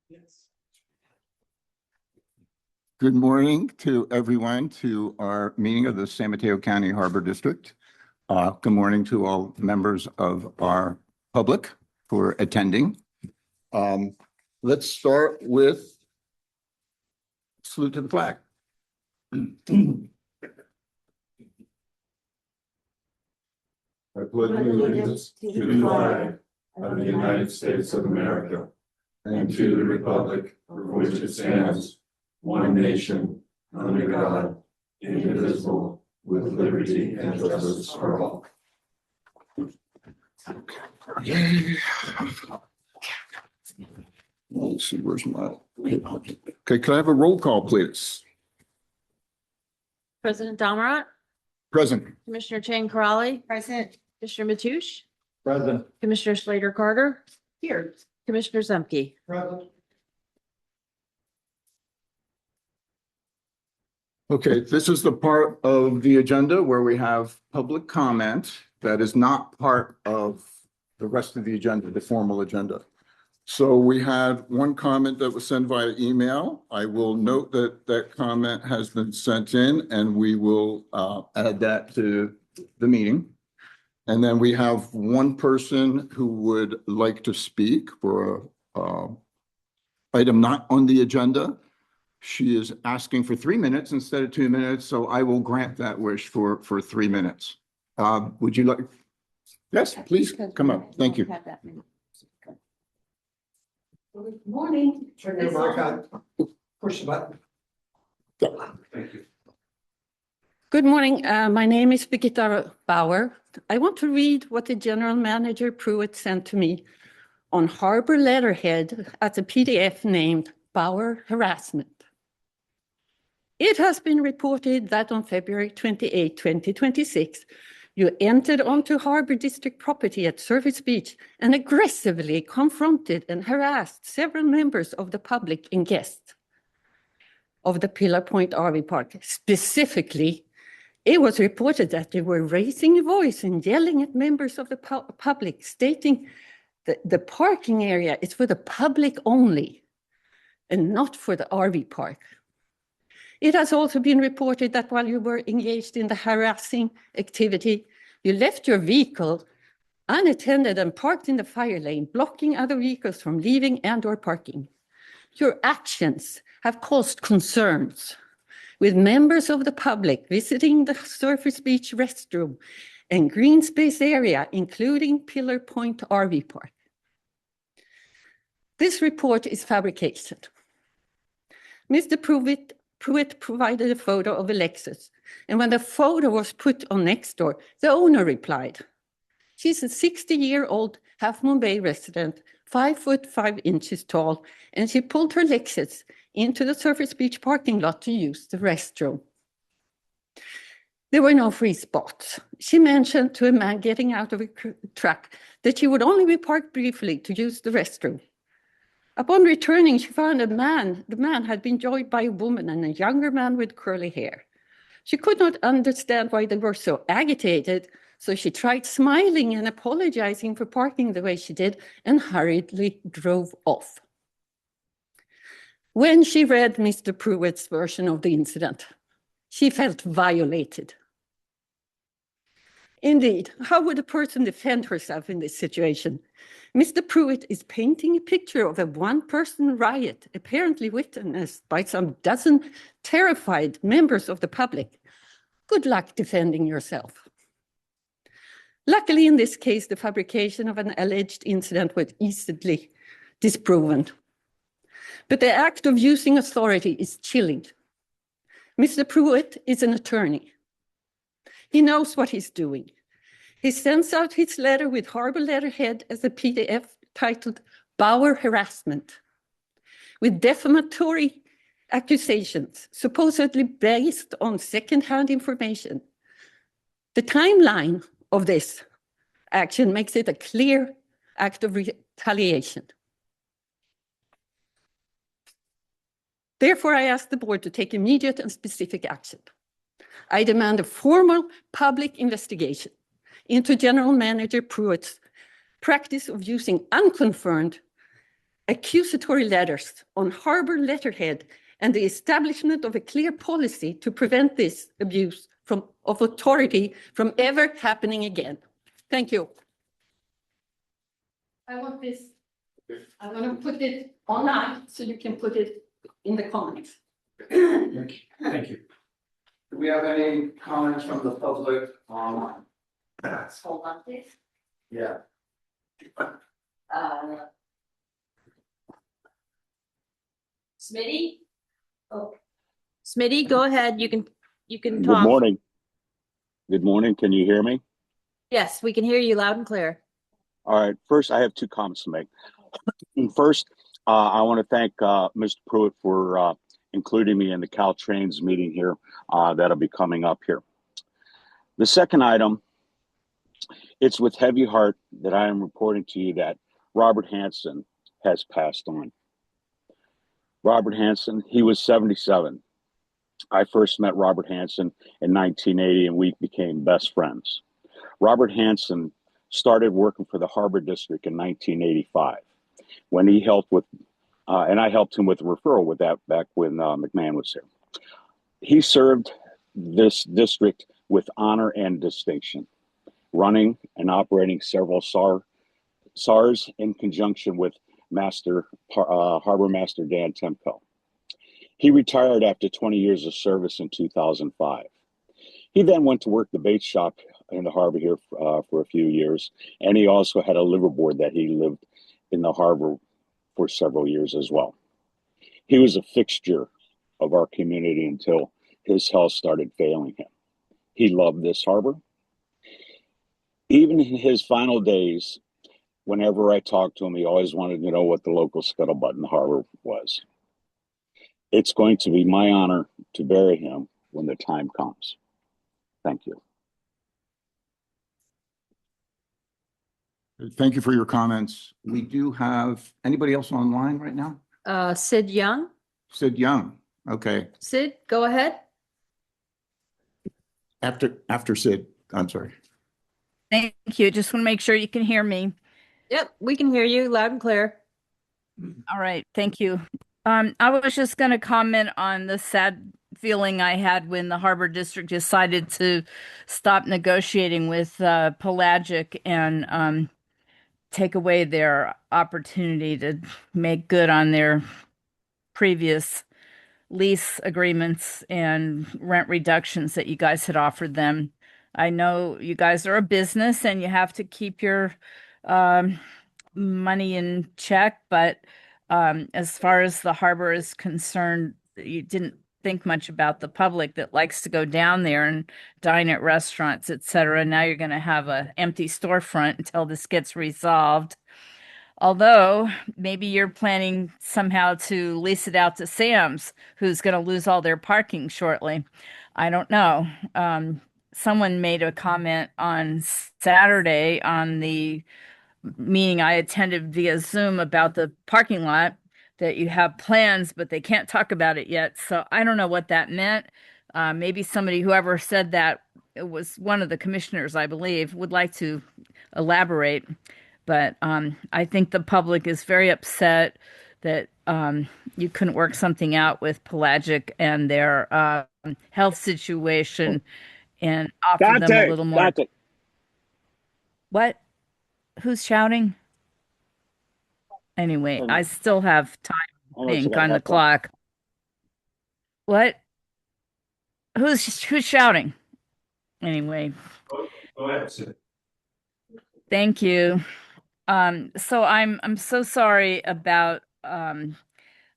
Yes. Good morning to everyone to our meeting of the San Mateo County Harbor District. Good morning to all members of our public for attending. Let's start with salute to the flag. I pledge allegiance to the flag of the United States of America and to the republic for which it stands, one nation, under God, indivisible, with liberty and justice for all. Let's see, where's my, okay, can I have a roll call, please? President Damerat, Present. Commissioner Chang Corrali, Present. Commissioner Mathush, Present. Commissioner Slater Carter, Here. Commissioner Zemke. Present. Okay, this is the part of the agenda where we have public comment that is not part of the rest of the agenda, the formal agenda. So we had one comment that was sent via email. I will note that that comment has been sent in and we will add that to the meeting. And then we have one person who would like to speak for a item not on the agenda. She is asking for 3 minutes instead of 2 minutes, so I will grant that wish for 3 minutes. Would you like? Yes, please come up. Thank you. Good morning. Turn your mic on. Push the button. Thank you. Good morning. My name is Birgitta Bauer. I want to read what the General Manager Pruitt sent to me on Harbor letterhead as a PDF named Bauer Harassment. It has been reported that on February 28, 2026, you entered onto Harbor District property at Surface Beach and aggressively confronted and harassed several members of the public and guests of the Pillar Point RV Park. Specifically, it was reported that you were raising your voice and yelling at members of the public, stating that the parking area is for the public only and not for the RV park. It has also been reported that while you were engaged in the harassing activity, you left your vehicle unattended and parked in the fire lane, blocking other vehicles from leaving and/or parking. Your actions have caused concerns with members of the public visiting the Surface Beach restroom and green space area, including Pillar Point RV Park. This report is fabrication. Mr. Pruitt provided a photo of a Lexus, and when the photo was put on Nextdoor, the owner replied, "She's a 60-year-old Half Moon Bay resident, 5'5" tall, and she pulled her Lexus into the Surface Beach parking lot to use the restroom." There were no free spots. She mentioned to a man getting out of a truck that she would only be parked briefly to use the restroom. Upon returning, she found the man had been joined by a woman and a younger man with curly hair. She could not understand why they were so agitated, so she tried smiling and apologizing for parking the way she did and hurriedly drove off. When she read Mr. Pruitt's version of the incident, she felt violated. Indeed, how would a person defend herself in this situation? Mr. Pruitt is painting a picture of a one-person riot, apparently witnessed by some dozen terrified members of the public. Good luck defending yourself. Luckily, in this case, the fabrication of an alleged incident was easily disproven. But the act of using authority is chilling. Mr. Pruitt is an attorney. He knows what he's doing. He sends out his letter with Harbor letterhead as a PDF titled Bauer Harassment, with defamatory accusations, supposedly based on second-hand information. The timeline of this action makes it a clear act of retaliation. Therefore, I ask the board to take immediate and specific action. I demand a formal public investigation into General Manager Pruitt's practice of using unconfirmed accusatory letters on harbor letterhead and the establishment of a clear policy to prevent this abuse of authority from ever happening again. Thank you. I want this, I'm going to put it online so you can put it in the comments. Thank you. Do we have any comments from the public online? Hold on, please. Yeah. Smitty? Oh, Smitty, go ahead. You can Good talk. morning. Good morning. Can you hear me? Yes, we can hear you loud and clear. All right. First, I have two comments to make. First, I want to thank Mr. Pruitt for including me in the Caltrains meeting here that'll be coming up here. The second item, it's with heavy heart that I am reporting to you that Robert Hansen has passed on. Robert Hansen, he was 77. I first met Robert Hansen in 1980 and we became best friends. Robert Hansen started working for the Harbor District in 1985 when he helped with, and I helped him with a referral with that back when McMahon was here. He served this district with honor and distinction, running and operating several SARs in conjunction with Harbor Master Dan Temko. He retired after 20 years of service in 2005. He then went to work the bait shop in the harbor here for a few years, and he also had a liveaboard that he lived in the harbor for several years as well. He was a fixture of our community until his health started failing him. He loved this harbor. Even in his final days, whenever I talked to him, he always wanted to know what the local scuttlebutt in the harbor was. It's going to be my honor to bury him when the time comes. Thank you. Thank you for your comments. We do have, anybody else online right now? Sid Young. Sid Young. Okay. Sid, go ahead. After Sid, I'm sorry. Thank you. Just want to make sure you can hear me. Yep, we can hear you loud and clear. All right. Thank you. I was just going to comment on the sad feeling I had when the Harbor District decided to stop negotiating with Pelagic and take away their opportunity to make good on their previous lease agreements and rent reductions that you guys had offered them. I know you guys are a business and you have to keep your money in check, but as far as the harbor is concerned, you didn't think much about the public that likes to go down there and dine at restaurants, etc. Now you're going to have an empty storefront until this gets resolved. Although maybe you're planning somehow to lease it out to Sam's, who's going to lose all their parking shortly. I don't know. Someone made a comment on Saturday on the meeting I attended via Zoom about the parking lot that you have plans, but they can't talk about it yet. So I don't know what that meant. Maybe somebody, whoever said that, it was one of the commissioners, I believe, would like to elaborate. But I think the public is very upset that you couldn't work something out with Pelagic and their health situation and offer them a little more. What? Who's shouting? Anyway, I still have time think on the clock. What? Who's shouting? Anyway. Go ahead, Sid. Thank you. So I'm so sorry about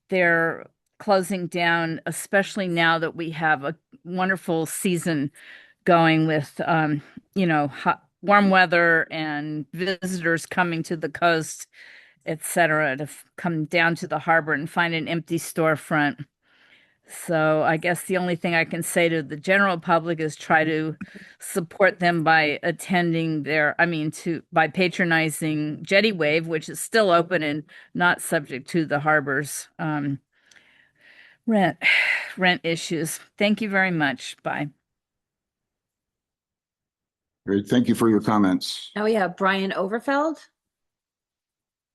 their closing down, especially now that we have a wonderful season going with warm weather and visitors coming to the coast, etc., to come down to the harbor and find an empty storefront. So I guess the only thing I can say to the general public is try to support them by attending by patronizing Jetty Wave, which is still open and not subject to the harbor's rent issues. Thank you very much. Bye. Great. Thank you for your comments. Oh yeah, Brian Overfeld.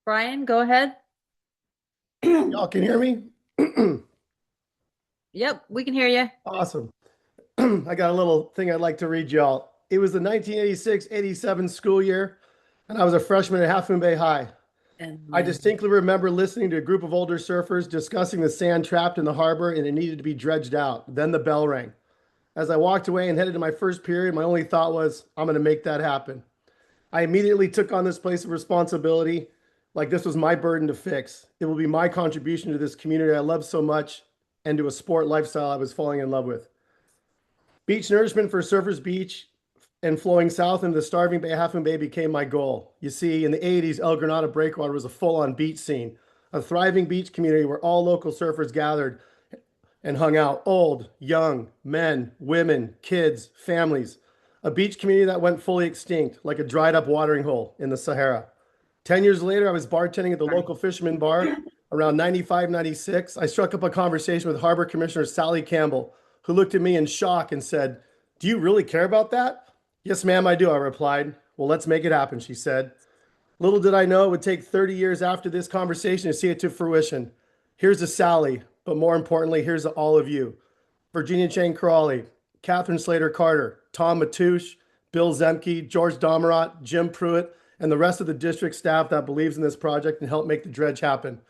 Brian, go ahead. Y'all can hear me? Yep, we can hear you. Awesome. I got a little thing I'd like to read y'all. It was the 1986-87 school year, and I was a freshman at Half Moon Bay High. I distinctly remember listening to a group of older surfers discussing the sand trapped in the harbor and it needed to be dredged out. Then the bell rang. As I walked away and headed to my first period, my only thought was, I'm going to make that happen. I immediately took on this place of responsibility like this was my burden to fix. It will be my contribution to this community I love so much and to a sport lifestyle I was falling in love with. Beach nourishment for Surfers Beach and flowing south into the starving Bay, Half Moon Bay became my goal. You see, in the 80s, El Granada Breakwater was a full-on beach scene, a thriving beach community where all local surfers gathered and hung out, old, young, men, women, kids, families. A beach community that went fully extinct, like a dried up watering hole in the Sahara. 10 years later, I was bartending at the local fisherman bar. Around 95, 96, I struck up a conversation with Harbor Commissioner Sally Campbell, who looked at me in shock and said, "Do you really care about that?" "Yes, ma'am, I do," I replied. "Well, let's make it happen," she said. Little did I know it would take 30 years after this conversation to see it to fruition. Here's to Sally, but more importantly, here's to all of you. Virginia Chang Crawley, Catherine Slater Carter, Tom Matoush, Bill Zemke, George Domerat, Jim Pruitt, and the rest of the district staff that believes in this project and helped make the dredge happen.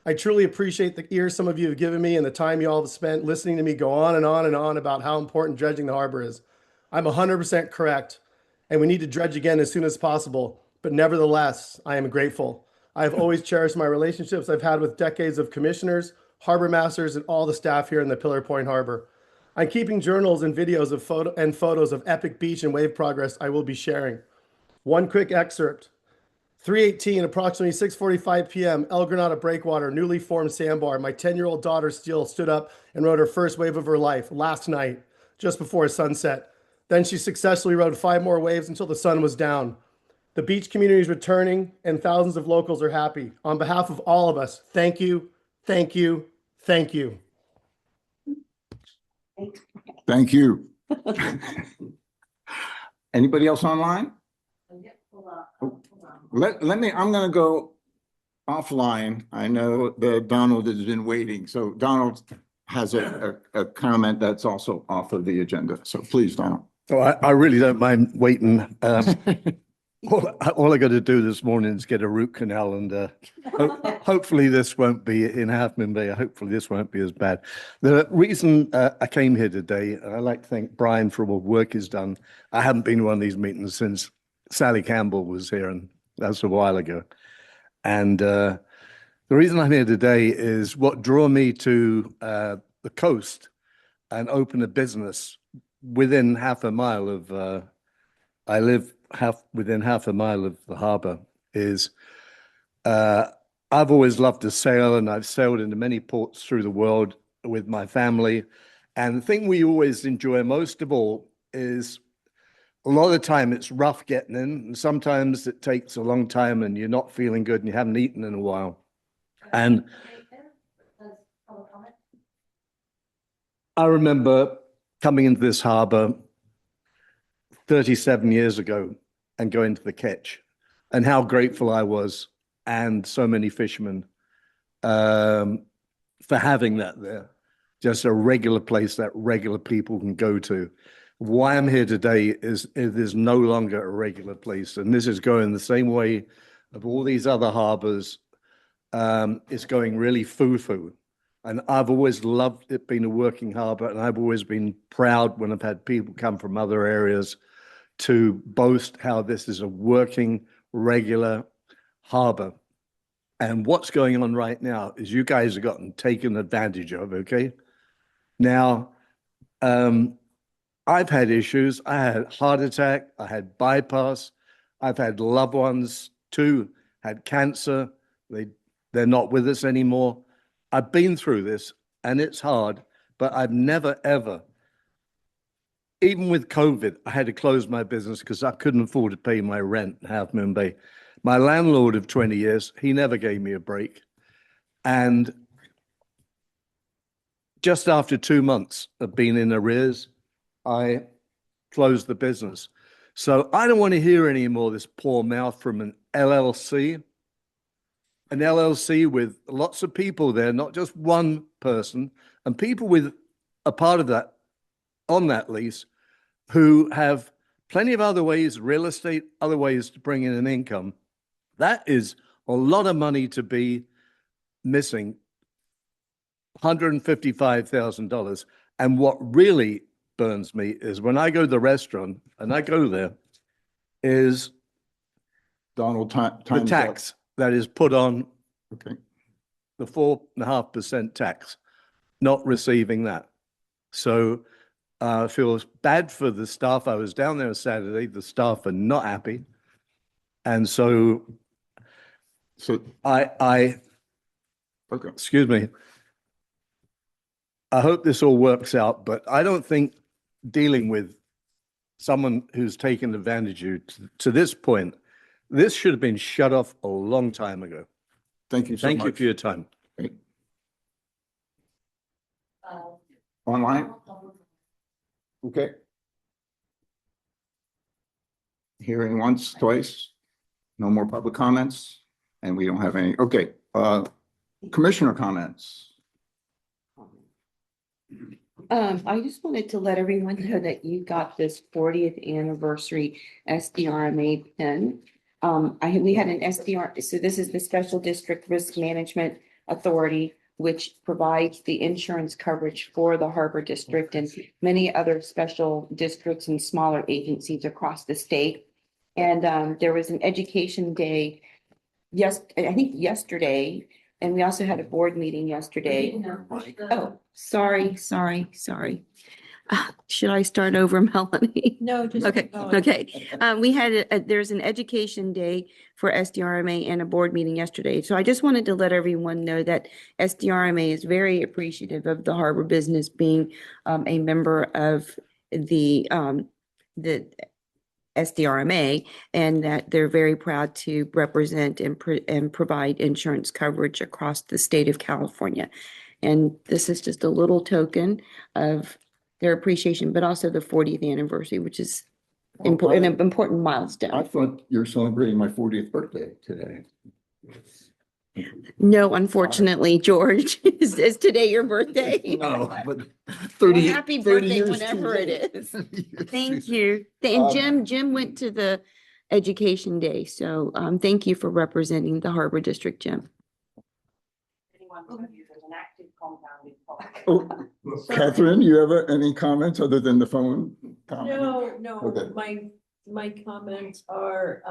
I truly appreciate the ears some of you have given me and the time you all have spent listening to me go on and on and on about how important dredging the harbor is. I'm 100% correct, and we need to dredge again as soon as possible. But nevertheless, I am grateful. I have always cherished my relationships I've had with decades of commissioners, harbor masters, and all the staff here in the Pillar Point Harbor. I'm keeping journals and videos of photos of epic beach and wave progress I will be sharing. One quick excerpt. 3:18, approximately 6:45 p.m., El Granada Breakwater, newly formed sandbar. My 10-year-old daughter still stood up and rode her first wave of her life last night, just before sunset. Then she successfully rode 5 more waves until the sun was down. The beach community is returning and thousands of locals are happy. On behalf of all of us, thank you, thank you, thank you. Thank you. Anybody else online? Let me, I'm gonna go offline. I know that Donald has been waiting, so Donald has a comment that's also off of the agenda. So please, Donald. Oh, I really don't mind waiting. All I got to do this morning is get a root canal, and hopefully this won't be in Half Moon Bay. Hopefully this won't be as bad. The reason I came here today, I'd like to thank Brian for all the work he's done. I haven't been to one of these meetings since Sally Campbell was here, and that's a while ago. And the reason I'm here today is what drew me to the coast and open a business within half a mile of, I live within half a mile of the harbor, is I've always loved to sail, and I've sailed into many ports through the world with my family. And the thing we always enjoy most of all is a lot of the time it's rough getting in, and sometimes it takes a long time and you're not feeling good and you haven't eaten in a while. And I remember coming into this harbor 37 years ago and going to the Ketch, and how grateful I was, and so many fishermen, for having that there. Just a regular place that regular people can go to. Why I'm here today is it is no longer a regular place, and this is going the same way of all these other harbors. It's going really foo-foo. And I've always loved it being a working harbor, and I've always been proud when I've had people come from other areas to boast how this is a working, regular harbor. And what's going on right now is you guys have gotten taken advantage of, okay? Now, I've had issues. I had heart attack, I had bypass, I've had loved ones too, had cancer. They're not with us anymore. I've been through this, and it's hard, but I've never, ever, even with COVID, I had to close my business because I couldn't afford to pay my rent in Half Moon Bay. My landlord of 20 years, he never gave me a break. And just after 2 months of being in arrears, I closed the business. So I don't want to hear any more of this poor mouth from an LLC. an LLC with lots of people there, not just one person, and people with a part of that on that lease who have plenty of other ways, real estate, other ways to bring in an income. That is a lot of money to be missing, $155,000. And what really burns me is when I go to the restaurant and I go there is Donald, the time's up. tax that is put on Okay. the 4.5% tax, not receiving that. So I feel bad for the staff. I was down there Saturday. The staff are not happy. And so So, I okay. excuse me, I hope this all works out, but I don't think dealing with someone who's taken advantage of you to this point, this should have been shut off a long time ago. Thank you so Thank you much. for your time. Online? Okay. Hearing once, twice. No more public comments, and we don't have any. Okay, commissioner comments. I just wanted to let everyone know that you got this 40th anniversary SDRMA pin. We had an SDR, so this is the Special District Risk Management Authority, which provides the insurance coverage for the Harbor District and many other special districts and smaller agencies across the state. And there was an education day, I think yesterday, and we also had a board meeting yesterday. Oh, sorry. Should I start over, Melanie? No, just. Okay, okay. We had, there's an education day for SDRMA and a board meeting yesterday. So I just wanted to let everyone know that SDRMA is very appreciative of the Harbor Business being a member of the SDRMA, and that they're very proud to represent and provide insurance coverage across the state of California. And this is just a little token of their appreciation, but also the 40th anniversary, which is an important I milestone. thought you were celebrating my 40th birthday today. No, unfortunately, George, is today your birthday? No, but Well, 30. happy 30 birthday years whenever too it late. is. Thank you. And Jim went to the education day, so thank you for representing the Harbor District, Jim. Oh, Catherine, you have any comments other than the phone comment? No, Okay. my comments are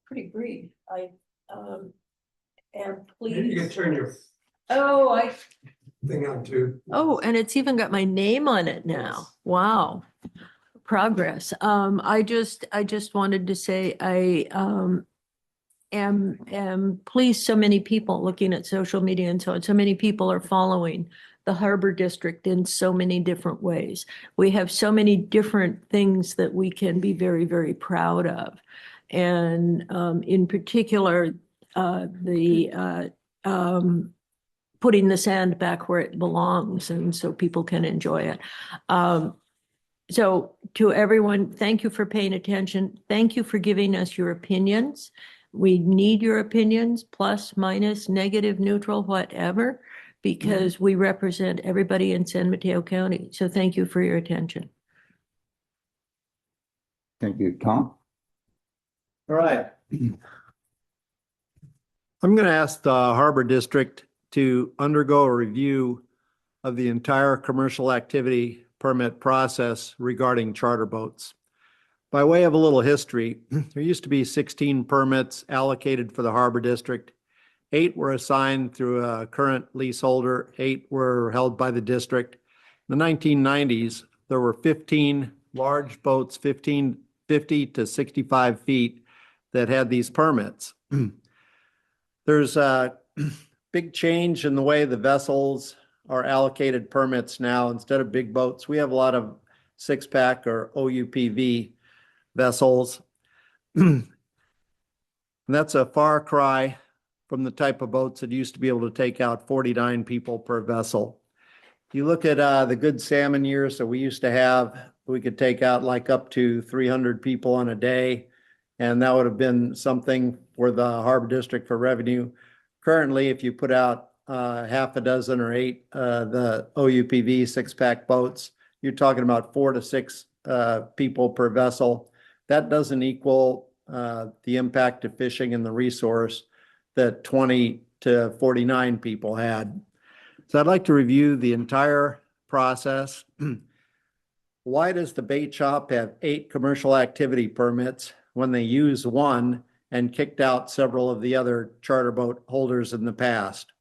pretty brief. I am Maybe you can pleased. turn your Oh, thing on too. oh, and it's even got my name on it now. Wow. Progress. I just wanted to say I am pleased so many people looking at social media and so many people are following the Harbor District in so many different ways. We have so many different things that we can be very, very proud of. And in particular, putting the sand back where it belongs and so people can enjoy it. So to everyone, thank you for paying attention. Thank you for giving us your opinions. We need your opinions, plus, minus, negative, neutral, whatever, because we represent everybody in San Mateo County. So thank you for your attention. Thank you, Tom. All right. I'm going to ask the Harbor District to undergo a review of the entire commercial activity permit process regarding charter boats. By way of a little history, there used to be 16 permits allocated for the Harbor District. 8 were assigned through a current leaseholder. 8 were held by the district. In the 1990s, there were 15 large boats, 50 to 65 feet, that had these permits. There's a big change in the way the vessels are allocated permits now. Instead of big boats, we have a lot of 6-pack or OUPV vessels. That's a far cry from the type of boats that used to be able to take out 49 people per vessel. If you look at the good salmon years that we used to have, we could take out like up to 300 people on a day. And that would have been something for the Harbor District for revenue. Currently, if you put out half a dozen or 8 the OUPV six-pack boats, you're talking about 4 to 6 people per vessel. That doesn't equal the impact of fishing and the resource that 20 to 49 people had. So I'd like to review the entire process. Why does the bait shop have 8 commercial activity permits when they use 1 and kicked out several of the other charter boat holders in the past?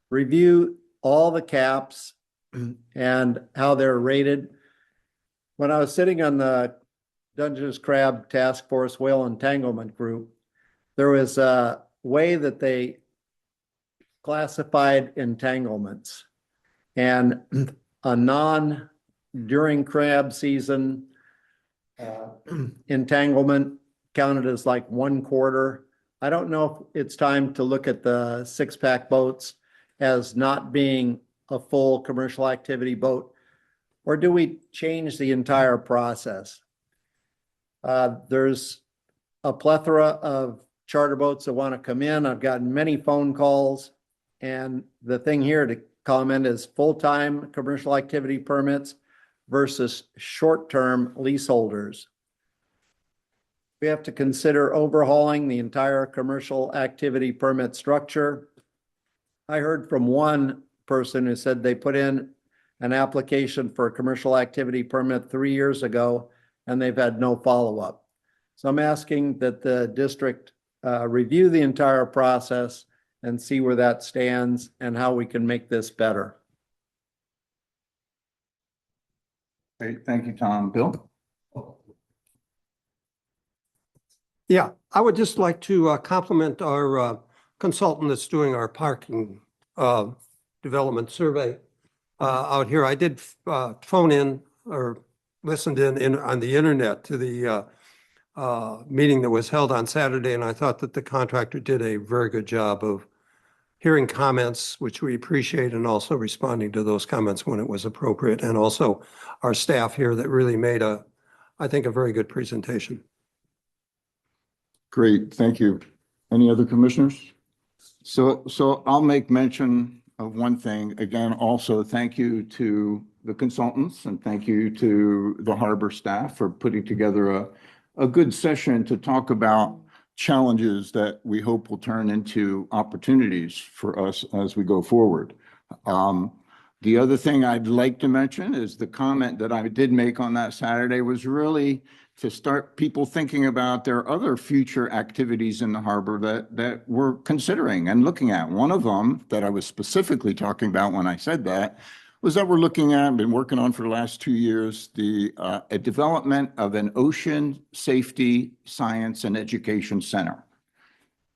Review all the caps and how they're rated. When I was sitting on the Dungeness Crab Task Force Whale Entanglement Group, there was a way that they classified entanglements, and a non during crab season entanglement counted as like 1/4. I don't know if it's time to look at the six-pack boats as not being a full commercial activity boat, or do we change the entire process? There's a plethora of charter boats that want to come in. I've gotten many phone calls, and the thing here to comment is full-time commercial activity permits versus short-term leaseholders. We have to consider overhauling the entire commercial activity permit structure. I heard from one person who said they put in an application for a commercial activity permit 3 years ago, and they've had no follow-up. So I'm asking that the district review the entire process and see where that stands and how we can make this better. Great, thank you, Tom. Bill? Yeah, I would just like to compliment our consultant that's doing our parking development survey out here. I did phone in or listened in on the internet to the meeting that was held on Saturday, and I thought that the contractor did a very good job of hearing comments, which we appreciate, and also responding to those comments when it was appropriate, and also our staff here that really made I think, a very good presentation. Great, thank you. Any other commissioners? So I'll make mention of one thing. Again, also thank you to the consultants and thank you to the harbor staff for putting together a good session to talk about challenges that we hope will turn into opportunities for us as we go forward. The other thing I'd like to mention is the comment that I did make on that Saturday was really to start people thinking about their other future activities in the harbor that we're considering and looking at. One of them that I was specifically talking about when I said that was that we're looking at, been working on for the last 2 years, a development of an ocean safety, science, and education center.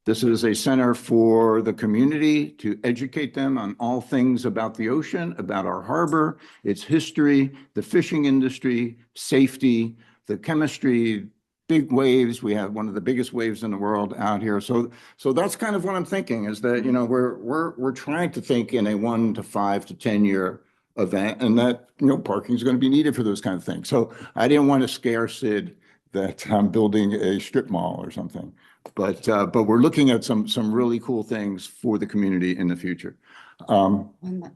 This is a center for the community to educate them on all things about the ocean, about our harbor, its history, the fishing industry, safety, the chemistry, big waves. We have one of the biggest waves in the world out here. So that's kind of what I'm thinking is that, you know, we're trying to think in a 1 to 5 to 10 year event, and that, you know, parking is going to be needed for those kind of things. So I didn't want to scare Sid that I'm building a strip mall or something, but we're looking at some really cool things for the community in the future. One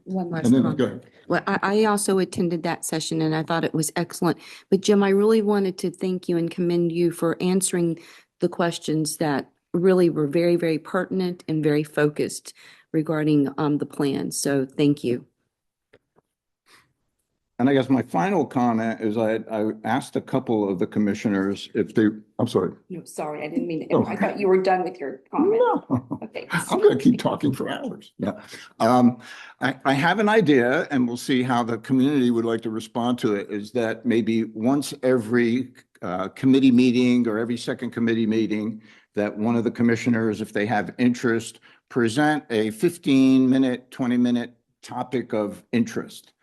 last And then, comment. go ahead. Well, I also attended that session and I thought it was excellent. But Jim, I really wanted to thank you and commend you for answering the questions that really were very, very pertinent and very focused regarding the plan. So thank you. And I guess my final comment is I asked a couple of the commissioners if they, I'm sorry. No, sorry, I didn't mean Oh. I thought you were done with your comment. No. Okay. I'm going to keep talking for hours. Yeah. I have an idea, and we'll see how the community would like to respond to it, is that maybe once every committee meeting or every second committee meeting, that one of the commissioners, if they have interest, present a 15-minute, 20-minute topic of interest.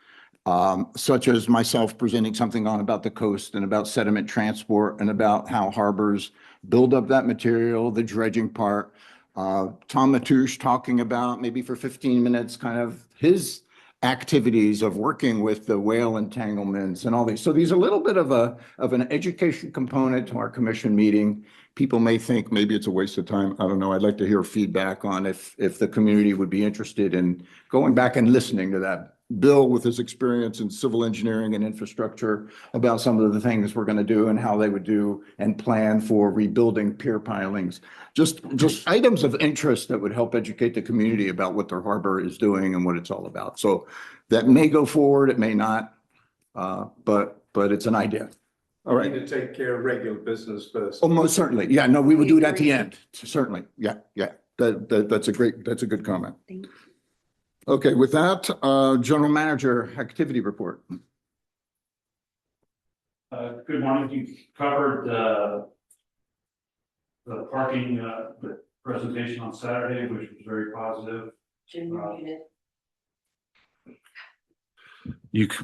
Such as myself presenting something on about the coast and about sediment transport and about how harbors build up that material, the dredging part. Tom Matoush talking about maybe for 15 minutes kind of his activities of working with the whale entanglements and all these. So there's a little bit of an education component to our commission meeting. People may think maybe it's a waste of time. I don't know. I'd like to hear feedback on if the community would be interested in going back and listening to that. Bill, with his experience in civil engineering and infrastructure, about some of the things we're going to do and how they would do and plan for rebuilding pier pilings. Just items of interest that would help educate the community about what their harbor is doing and what it's all about. So that may go forward, it may not, but it's an idea. All right. To take care of regular business first. Oh, most certainly. Yeah, no, we would do it at the end. Certainly. Yeah, yeah. That's a good comment. Thank you. Okay, with that, General Manager Activity Report. Good morning. You covered the parking the presentation on Saturday, which was very positive.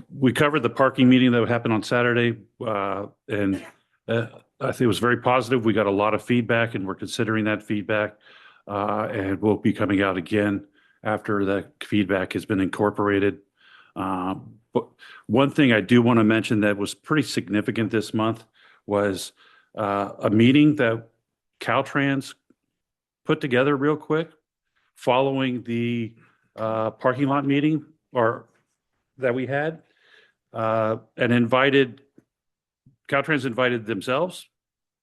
We covered the parking meeting that happened on Saturday, and I think it was very positive. We got a lot of feedback, and we're considering that feedback, and we'll be coming out again after the feedback has been incorporated. But one thing I do want to mention that was pretty significant this month was a meeting that Caltrans put together real quick following the parking lot meeting that we had, and Caltrans invited themselves,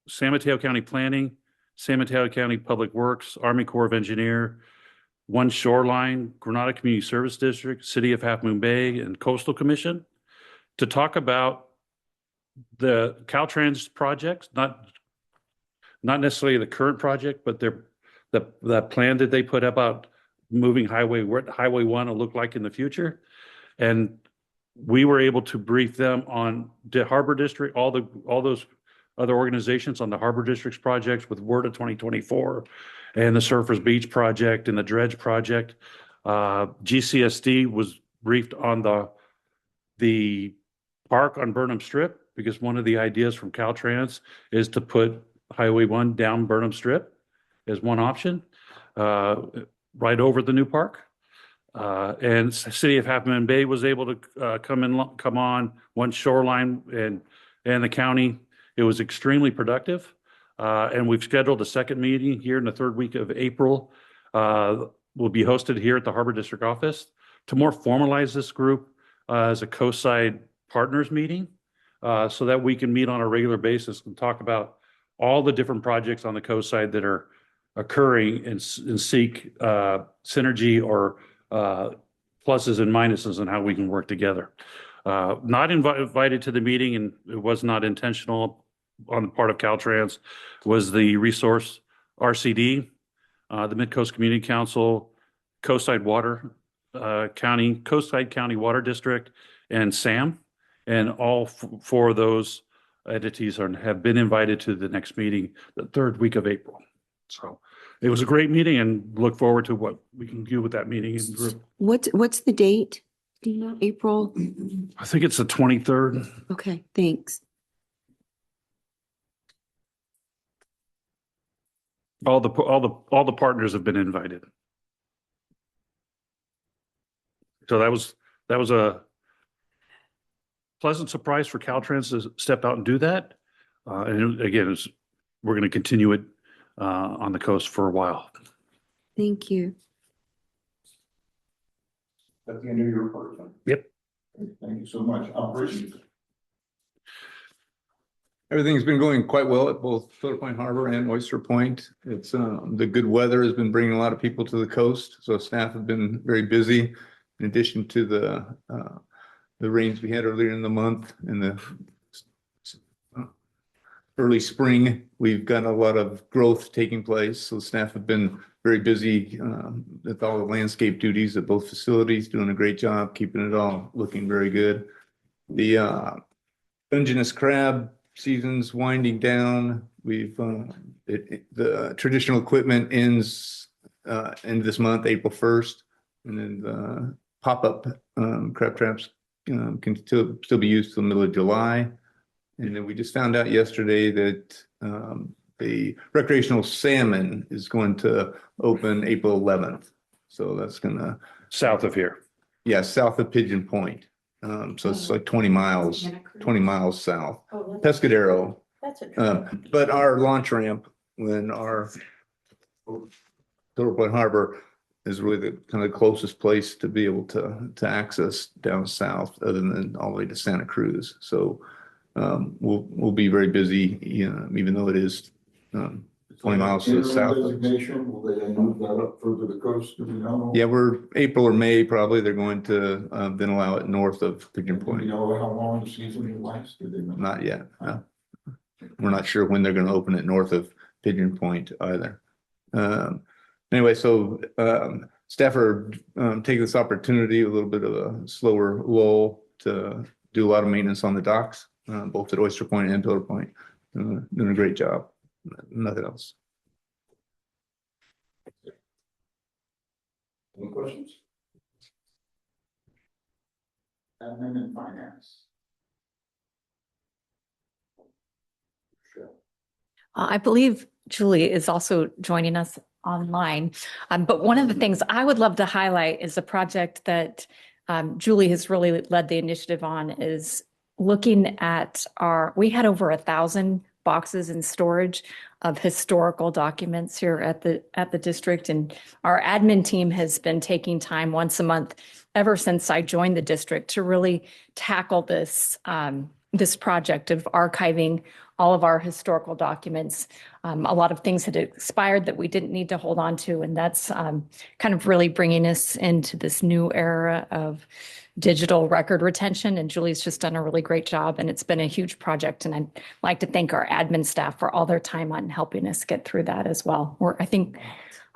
San Mateo County Planning, San Mateo County Public Works, Army Corps of Engineer, One Shoreline, Granada Community Service District, City of Half Moon Bay, and Coastal Commission to talk about the Caltrans projects, not necessarily the current project, but the plan that they put about moving what Highway 1 will look like in the future. And we were able to brief them on the Harbor District, all those other organizations on the Harbor District's projects with Word of 2024 and the Surfers Beach project and the Dredge project. GCSD was briefed on the park on Burnham Strip, because one of the ideas from Caltrans is to put Highway 1 down Burnham Strip as one option, right over the new park. And City of Half Moon Bay was able to come on One Shoreline and the county. It was extremely productive. And we've scheduled a second meeting here in the third week of April. Will be hosted here at the Harbor District office to more formalize this group as a coast-side partners meeting, so that we can meet on a regular basis and talk about all the different projects on the coast side that are occurring and seek synergy or pluses and minuses and how we can work together. Not invited to the meeting, and it was not intentional on the part of Caltrans, was the resource RCD, the Mid-Coast Community Council, Coastside County Water District, and SAM. And all four of those entities have been invited to the next meeting, the third week of April. So it was a great meeting, and look forward to what we can do with that meeting in group. What's the date? Do you know, April? I think it's the 23rd. Okay, thanks. All the partners have been invited. So that was a pleasant surprise for Caltrans to step out and do that. And again, we're going to continue it on the coast for a while. Thank you. At the end of your report. Yep. Thank you so much. Operations. Everything's been going quite well at both Fleur Point Harbor and Oyster Point. It's the good weather has been bringing a lot of people to the coast, so staff have been very busy. In addition to the rains we had earlier in the month and the early spring, we've got a lot of growth taking place. So staff have been very busy with all the landscape duties at both facilities, doing a great job, keeping it all looking very good. The Dungeness crab season's winding down. The traditional equipment ends this month, April 1st, and then the pop-up crab traps can still be used till the middle of July. And then we just found out yesterday that the recreational salmon is going to open April 11th. So that's gonna south of here. Yeah, south of Pigeon Point. So it's like 20 miles south. Pescadero. That's a. But our launch ramp, when our Silver Point Harbor is really the kind of closest place to be able to access down south, other than all the way to Santa Cruz. So we'll be very busy, you know, even though it is 20 miles to the south. Designation, will they move that up further to the coast, do we know? Yeah, we're April or May, probably. They're going to then allow it north of Pigeon Do we Point. know how long the season will last? Do they know? Not yet. No. We're not sure when they're going to open it north of Pigeon Point either. Anyway, so staff are taking this opportunity, a little bit of a slower lull, to do a lot of maintenance on the docks, both at Oyster Point and Pillar Point. Doing a great job. Nothing else. Any questions? Admin and finance. Sure. I believe Julie is also joining us online. But one of the things I would love to highlight is a project that Julie has really led the initiative on, is looking at we had over 1,000 boxes in storage of historical documents here at the district. And our admin team has been taking time once a month ever since I joined the district to really tackle this project of archiving all of our historical documents. A lot of things had expired that we didn't need to hold on to. And that's kind of really bringing us into this new era of digital record retention. And Julie's just done a really great job. And it's been a huge project. And I'd like to thank our admin staff for all their time on helping us get through that as well. I think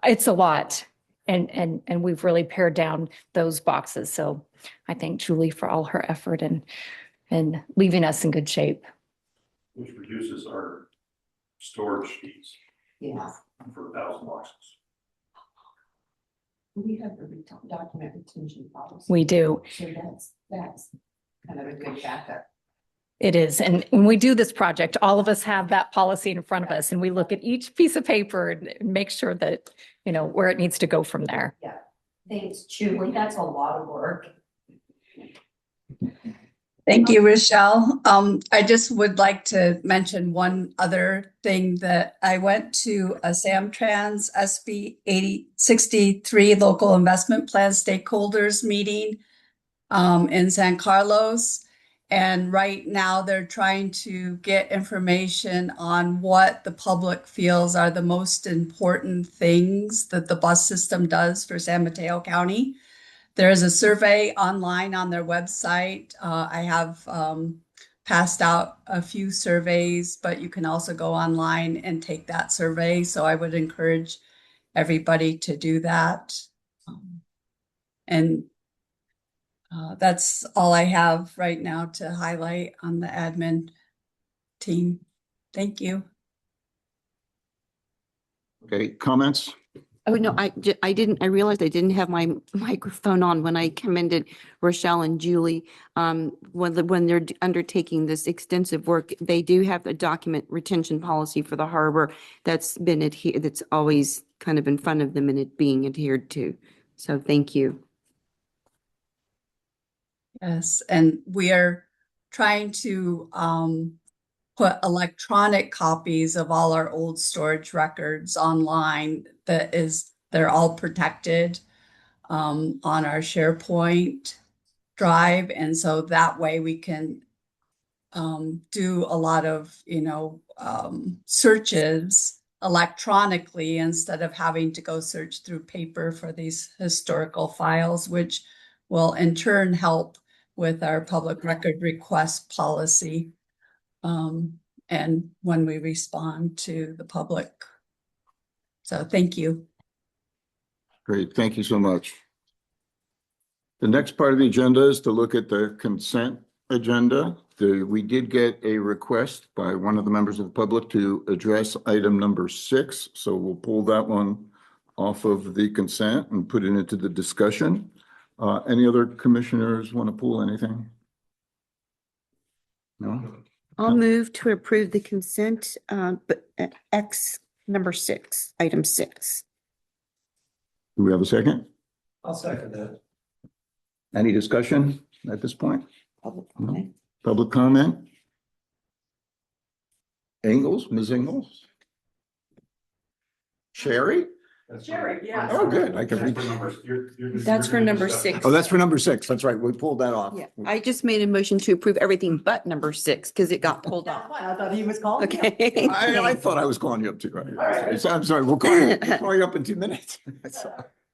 it's a lot. And we've really pared down those boxes. So I thank Julie for all her effort and leaving us in good shape. Which reduces our storage fees. Yeah. For 1,000 boxes. We have a document retention policy. We do. So that's kind of a good backup. It is. And when we do this project, all of us have that policy in front of us, and we look at each piece of paper and make sure that, you know, where it needs to go from there. Yeah. Thanks, Julie. That's a lot of work. Thank you, Rochelle. I just would like to mention one other thing, that I went to a SamTrans SB 8063 local investment plan stakeholders meeting in San Carlos. And right now they're trying to get information on what the public feels are the most important things that the bus system does for San Mateo County. There is a survey online on their website. I have passed out a few surveys, but you can also go online and take that survey. So I would encourage everybody to do that. And that's all I have right now to highlight on the admin team. Thank you. Okay, comments? Oh, no, I realized I didn't have my microphone on when I commended Rochelle and Julie. When they're undertaking this extensive work, they do have a document retention policy for the harbor that's been that's always kind of in front of them and it being adhered to. So thank you. Yes, and we are trying to put electronic copies of all our old storage records online. They're all protected on our SharePoint drive. And so that way we can do a lot of, searches electronically instead of having to go search through paper for these historical files, which will in turn help with our public record request policy. And when we respond to the public. So thank you. Great, thank you so much. The next part of the agenda is to look at the consent agenda. We did get a request by one of the members of the public to address item number 6. So we'll pull that one off of the consent and put it into the discussion. Any other commissioners want to pull anything? No? I'll move to approve the consent, X number 6, item 6. Do we have a second? I'll second that. Any discussion at this point? Public No? comment. Public comment? Ingalls, Ms. Ingalls? Sherry? Sherry, yeah. Oh, good. I can read. That's for number 6. Oh, that's for number 6. That's right. We pulled that off. Yeah, I just made a motion to approve everything but number 6 because it got pulled off. I thought he was calling. you. Okay. I thought I was calling you up too. right. I'm sorry. We'll call you up in 2 minutes.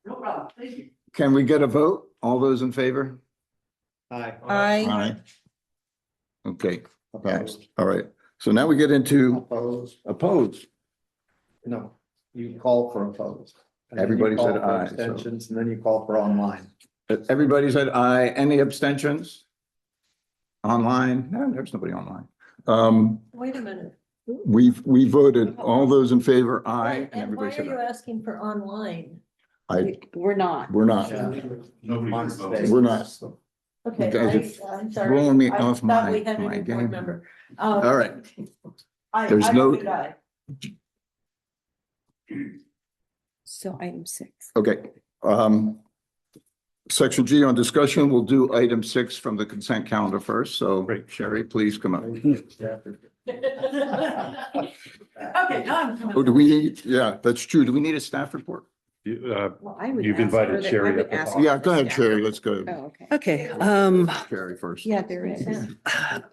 No problem. Thank you. Can we get a vote? All those in favor? Aye. I, Okay. Passed. All right. So now we get into opposed. No, you call for opposed. And then you Everybody call said for aye, so- Abstentions, and then you call for online. Everybody said aye. Any abstentions? Online? No, there's nobody online. Wait a minute. We voted. All those in favor, aye, and And why everybody are said you aye. asking for online? we're not. We're not. Nobody. We're not. Okay, guys I'm sorry. throwing me I off thought we my- had a my new game. board member. All right. There's I no- voted aye. So item 6. Okay. Section G on discussion, we'll do item 6 from the consent calendar first. So Sherry, please come up. Okay, now I'm coming. Oh, do we need, yeah, that's true. Do we need a staff report? Well, I would You've ask invited for the- I Sherry would up to ask talk. Yeah, for go ahead, staff. Sherry. Let's go. Oh, okay. Okay, Sherry first. Yeah, there is.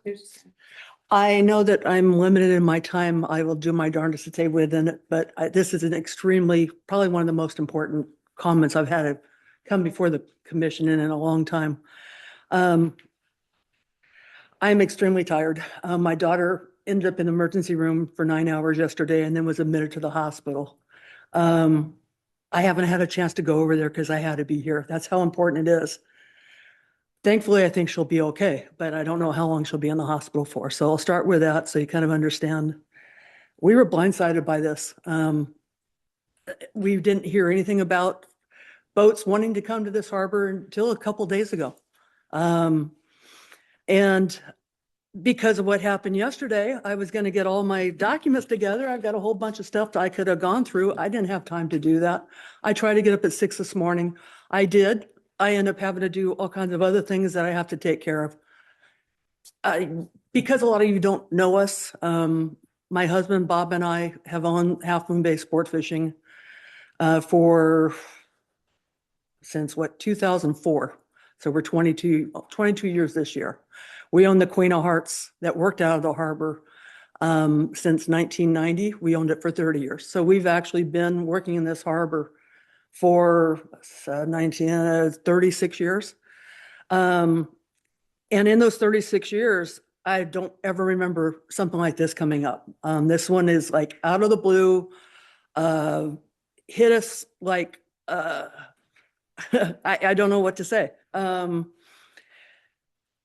There's- I know that I'm limited in my time. I will do my darndest to stay within it, but this is an extremely, probably one of the most important comments I've had come before the commission in a long time. I'm extremely tired. My daughter ended up in the emergency room for 9 hours yesterday and then was admitted to the hospital. I haven't had a chance to go over there because I had to be here. That's how important it is. Thankfully, I think she'll be okay, but I don't know how long she'll be in the hospital for. So I'll start with that so you kind of understand. We were blindsided by this. We didn't hear anything about boats wanting to come to this harbor until a couple days ago. And because of what happened yesterday, I was going to get all my documents together. I've got a whole bunch of stuff that I could have gone through. I didn't have time to do that. I tried to get up at 6 this morning. I did. I end up having to do all kinds of other things that I have to take care of. Because a lot of you don't know us, my husband, Bob, and I have owned Half Moon Bay Sport Fishing since 2004. So we're 22 years this year. We own the Queen of Hearts that worked out of the harbor since 1990. We owned it for 30 years. So we've actually been working in this harbor for 36 years. And in those 36 years, I don't ever remember something like this coming up. This one is like out of the blue, hit us like, I don't know what to say.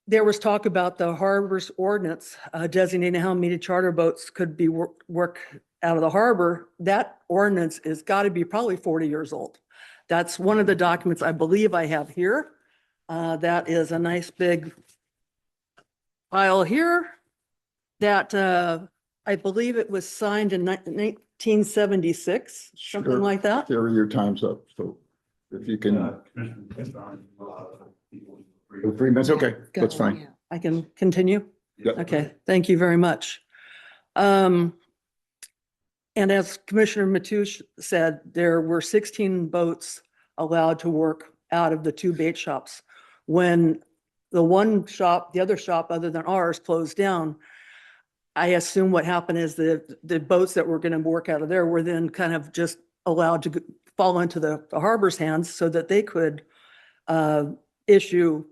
There was talk about the harbor's ordinance designating how many charter boats could be work out of the harbor. That ordinance has got to be probably 40 years old. That's one of the documents I believe I have here. That is a nice big file here that I believe it was signed in 1976, something Sure. like that. Sherry, your time's up. So if you can, 3 minutes, okay, that's fine. I can continue? Yep. Okay, thank you very much. And as Commissioner Mateusz said, there were 16 boats allowed to work out of the 2 bait shops. When the other shop other than ours closed down, I assume what happened is the boats that were going to work out of there were then kind of just allowed to fall into the harbor's hands so that they could issue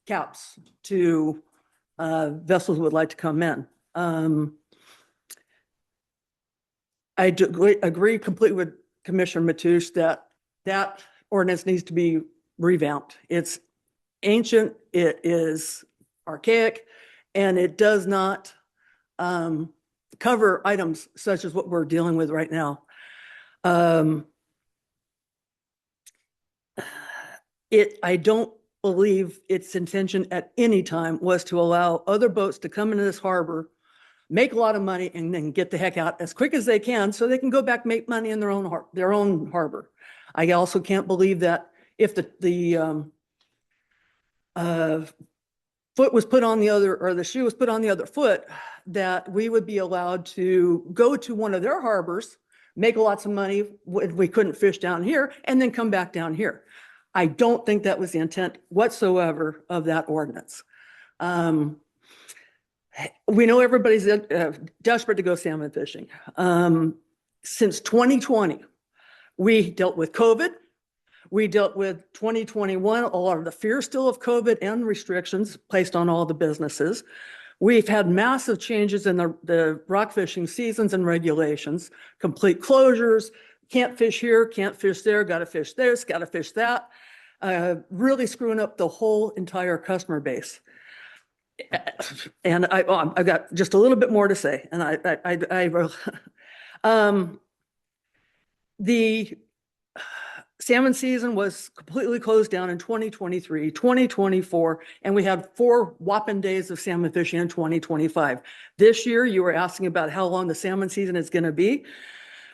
caps to vessels who would like to come in. I agree completely with Commissioner Mateusz that ordinance needs to be revamped. It's ancient, it is archaic, and it does not cover items such as what we're dealing with right now. I don't believe its intention at any time was to allow other boats to come into this harbor, make a lot of money, and then get the heck out as quick as they can so they can go back, make money in their own harbor. I also can't believe that if the foot was put on the other, or the shoe was put on the other foot, that we would be allowed to go to one of their harbors, make lots of money when we couldn't fish down here, and then come back down here. I don't think that was the intent whatsoever of that ordinance. We know everybody's desperate to go salmon fishing. Since 2020, we dealt with COVID. We dealt with 2021, a lot of the fear still of COVID and restrictions placed on all the businesses. We've had massive changes in the rock fishing seasons and regulations, complete closures, can't fish here, can't fish there, got to fish this, got to fish that, really screwing up the whole entire customer base. And I've got just a little bit more to say, and the salmon season was completely closed down in 2023, 2024, and we had 4 whopping days of salmon fishing in 2025. This year, you were asking about how long the salmon season is going to be.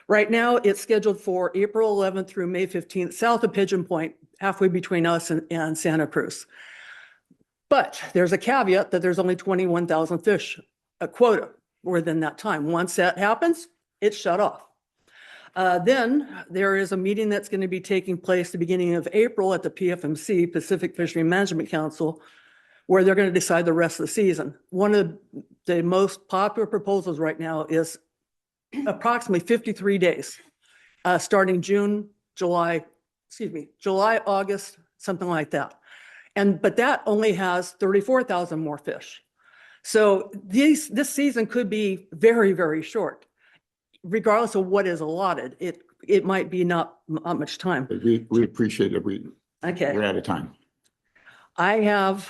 Right now, it's scheduled for April 11th through May 15th, south of Pigeon Point, halfway between us and Santa Cruz. But there's a caveat that there's only 21,000 fish a quota within that time. Once that happens, it's shut off. Then there is a meeting that's going to be taking place the beginning of April at the PFMC, Pacific Fishery Management Council, where they're going to decide the rest of the season. One of the most popular proposals right now is approximately 53 days, starting July, August, something like that. But that only has 34,000 more fish. So this season could be very, very short. Regardless of what is allotted, it might be not much time. We appreciate it. Okay. We're out of time. I have.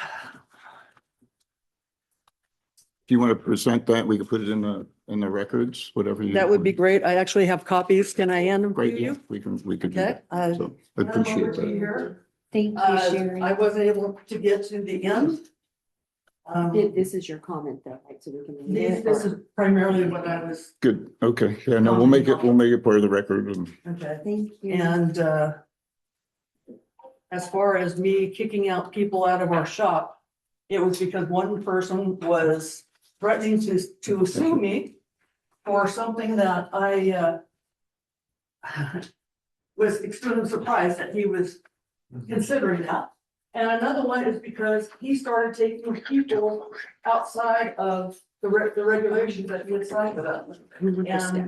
If you want to present that, we can put it in the records, whatever you. That would be great. I actually have copies. Can I hand them to Great, yeah, you? we could do Okay. that. So I appreciate that. Here. Thank you, Sherry. I wasn't able to get to the end. This is your comment though, right? So we can. This is primarily what I was. Good, okay, yeah, no, we'll make it part of the record and. Okay. Thank you. And as far as me kicking out people out of our shop, it was because one person was threatening to sue me for something that I was extremely surprised that he was considering that. And another one is because he started taking people outside of the regulations that he had signed with us. And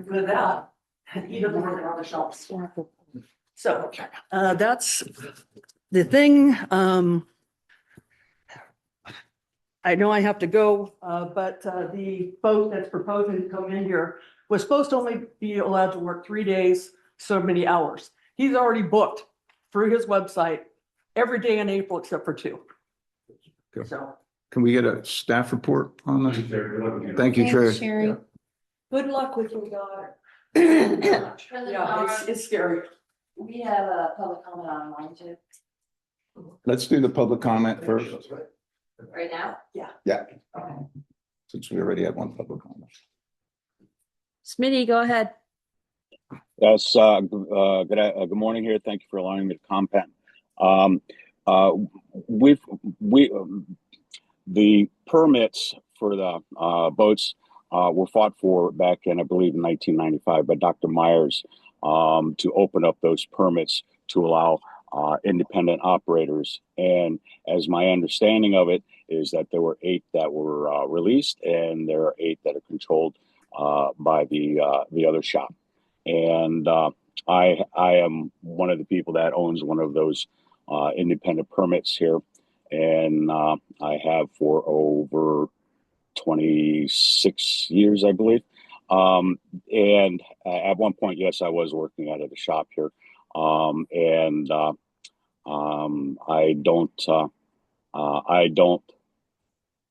with that, he doesn't want to run the shops. So that's the thing. I know I have to go, but the boat that's proposing to come in here was supposed to only be allowed to work 3 days, so many hours. He's already booked through his website every day in April except for 2. Okay. So. Can we get a staff report on that? Thank you, Thanks, Chair. Sherry. Good luck with your daughter. President Yeah, Bauer, it's scary. we have a public comment online too, Let's do the public comment first, right now. Yeah. yeah, Okay. since we already had one public comment. Smitty, go ahead. Yes, good morning here. Thank you for allowing me to comment. The permits for the boats were fought for back in, I believe, in 1995 by Dr. Myers to open up those permits to allow independent operators. And as my understanding of it is that there were 8 that were released, and there are 8 that are controlled by the other shop. And I am one of the people that owns one of those independent permits here, and I have for over 26 years, I believe. And at one point, yes, I was working out of the shop here, and I don't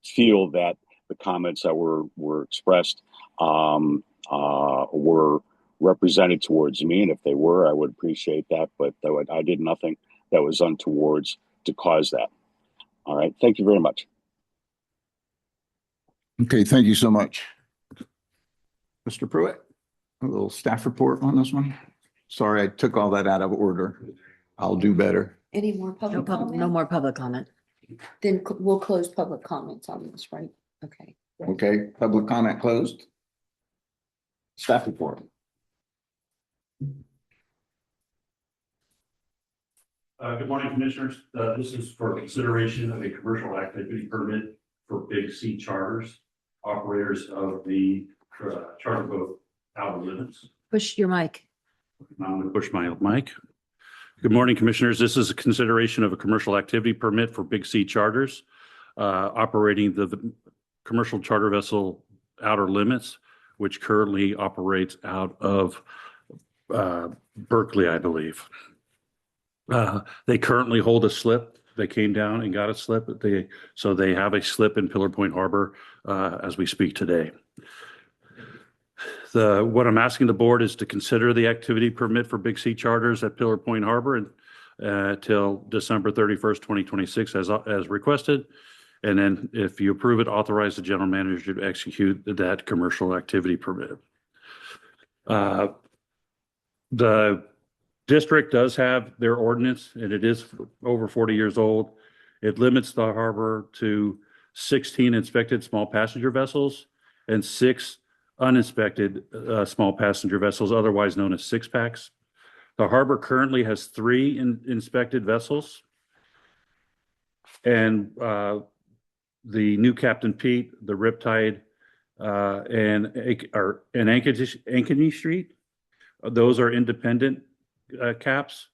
feel that the comments that were expressed were represented towards me, and if they were, I would appreciate that. But I did nothing that was untowards to cause that. All right, thank you very much. Okay, thank you so much. Mr. Pruitt, a little staff report on this one. Sorry, I took all that out of order. I'll do better. Any more public comment? No more public comment. Then we'll close public comments on this, right? Okay. Okay, public comment closed. Staff report. Good morning, Commissioners. This is for consideration of a commercial activity permit for Big C charters, operators of the charter boat outer limits. Push your mic. I'm going to push my mic. Good morning, Commissioners. This is a consideration of a commercial activity permit for Big C charters, operating the commercial charter vessel outer limits, which currently operates out of Berkeley, I believe. They currently hold a slip. They came down and got a slip. So they have a slip in Pillar Point Harbor as we speak today. What I'm asking the board is to consider the activity permit for Big C charters at Pillar Point Harbor till December 31st, 2026 as requested. And then if you approve it, authorize the general manager to execute that commercial activity permit. The district does have their ordinance, and it is over 40 years old. It limits the harbor to 16 inspected small passenger vessels and 6 uninspected small passenger vessels, otherwise known as six packs. The harbor currently has 3 inspected vessels, and the new Captain Pete, the Riptide, and Ankeny Street. Those are independent caps.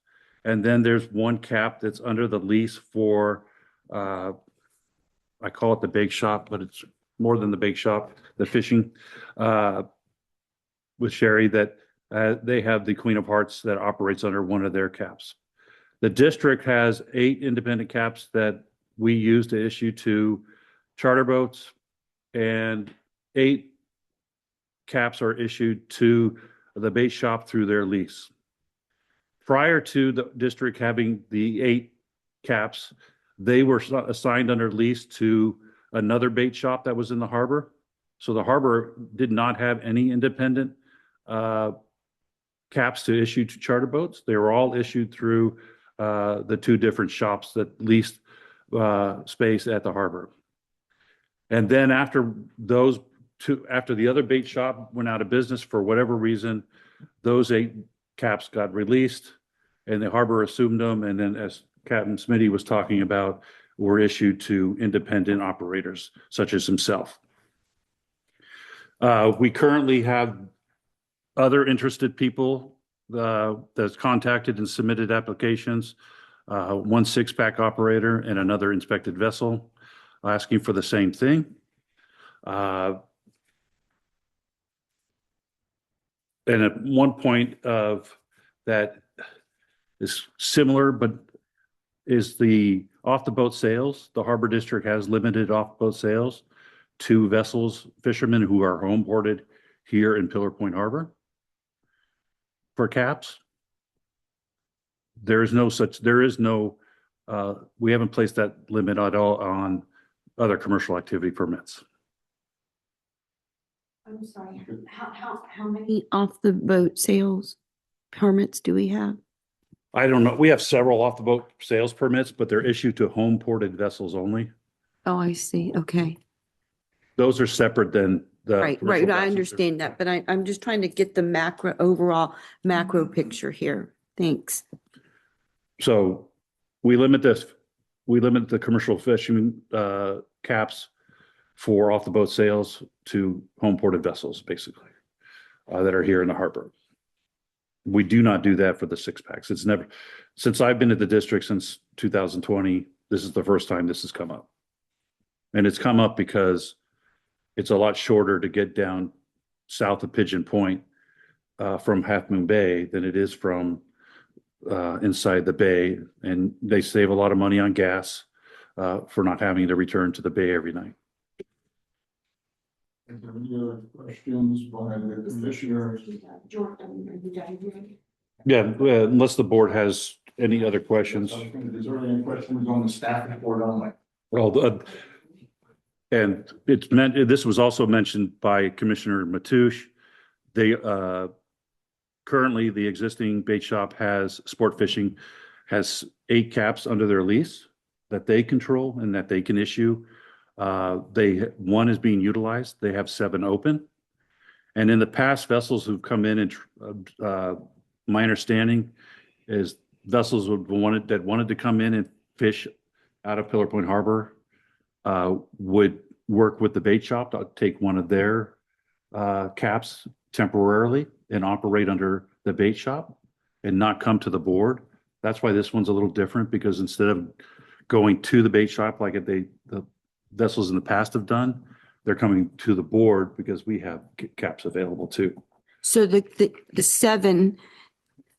And then there's one cap that's under the lease for, I call it the bake shop, but it's more than the bake shop, the fishing with Sherry, that they have the Queen of Hearts that operates under one of their caps. The district has 8 independent caps that we use to issue to charter boats, and 8 caps are issued to the bait shop through their lease. Prior to the district having the 8 caps, they were assigned under lease to another bait shop that was in the harbor. So the harbor did not have any independent caps to issue to charter boats. They were all issued through the 2 different shops that leased space at the harbor. And then after those 2, after the other bait shop went out of business for whatever reason, those 8 caps got released and the harbor assumed them. And then, as Captain Smitty was talking about, were issued to independent operators such as himself. We currently have other interested people that's contacted and submitted applications, 1 6-pack operator and another inspected vessel asking for the same thing. And at one point of that is similar, but is the off-the-boat sales. The harbor district has limited off-boat sales to vessels, fishermen who are home ported here in Pillar Point Harbor. For caps, we haven't placed that limit at all on other commercial activity permits. I'm sorry, how many off the boat sales permits do we have? I don't know. We have several off-the-boat sales permits, but they're issued to home ported vessels only. Oh, I see. Okay. Those are separate than the. Right, commercial I passenger. understand that, but I'm just trying to get the overall macro picture here. Thanks. So we limit the commercial fishing caps for off-the-boat sales to home ported vessels, basically, that are here in the harbor. We do not do that for the 6-packs. It's never, since I've been at the district since 2020, this is the first time this has come up. And it's come up because it's a lot shorter to get down south of Pigeon Point from Half Moon Bay than it is from inside the bay. And they save a lot of money on gas for not having to return to the bay every night. Are there any other questions by the commissioners? Yeah, unless the board has any other questions. Is there any questions on the staff report only? Well, and it's meant, this was also mentioned by Commissioner Matoush. They currently, the existing bait shop has sport fishing, has 8 caps under their lease. that they control and that they can issue. One is being utilized. They have 7 open. And in the past, vessels who've come in and my understanding is vessels that wanted to come in and fish out of Pillar Point Harbor would work with the bait shop to take one of their caps temporarily and operate under the bait shop and not come to the board. That's why this one's a little different, because instead of going to the bait shop like the vessels in the past have done, they're coming to the board because we have caps available too. So the 7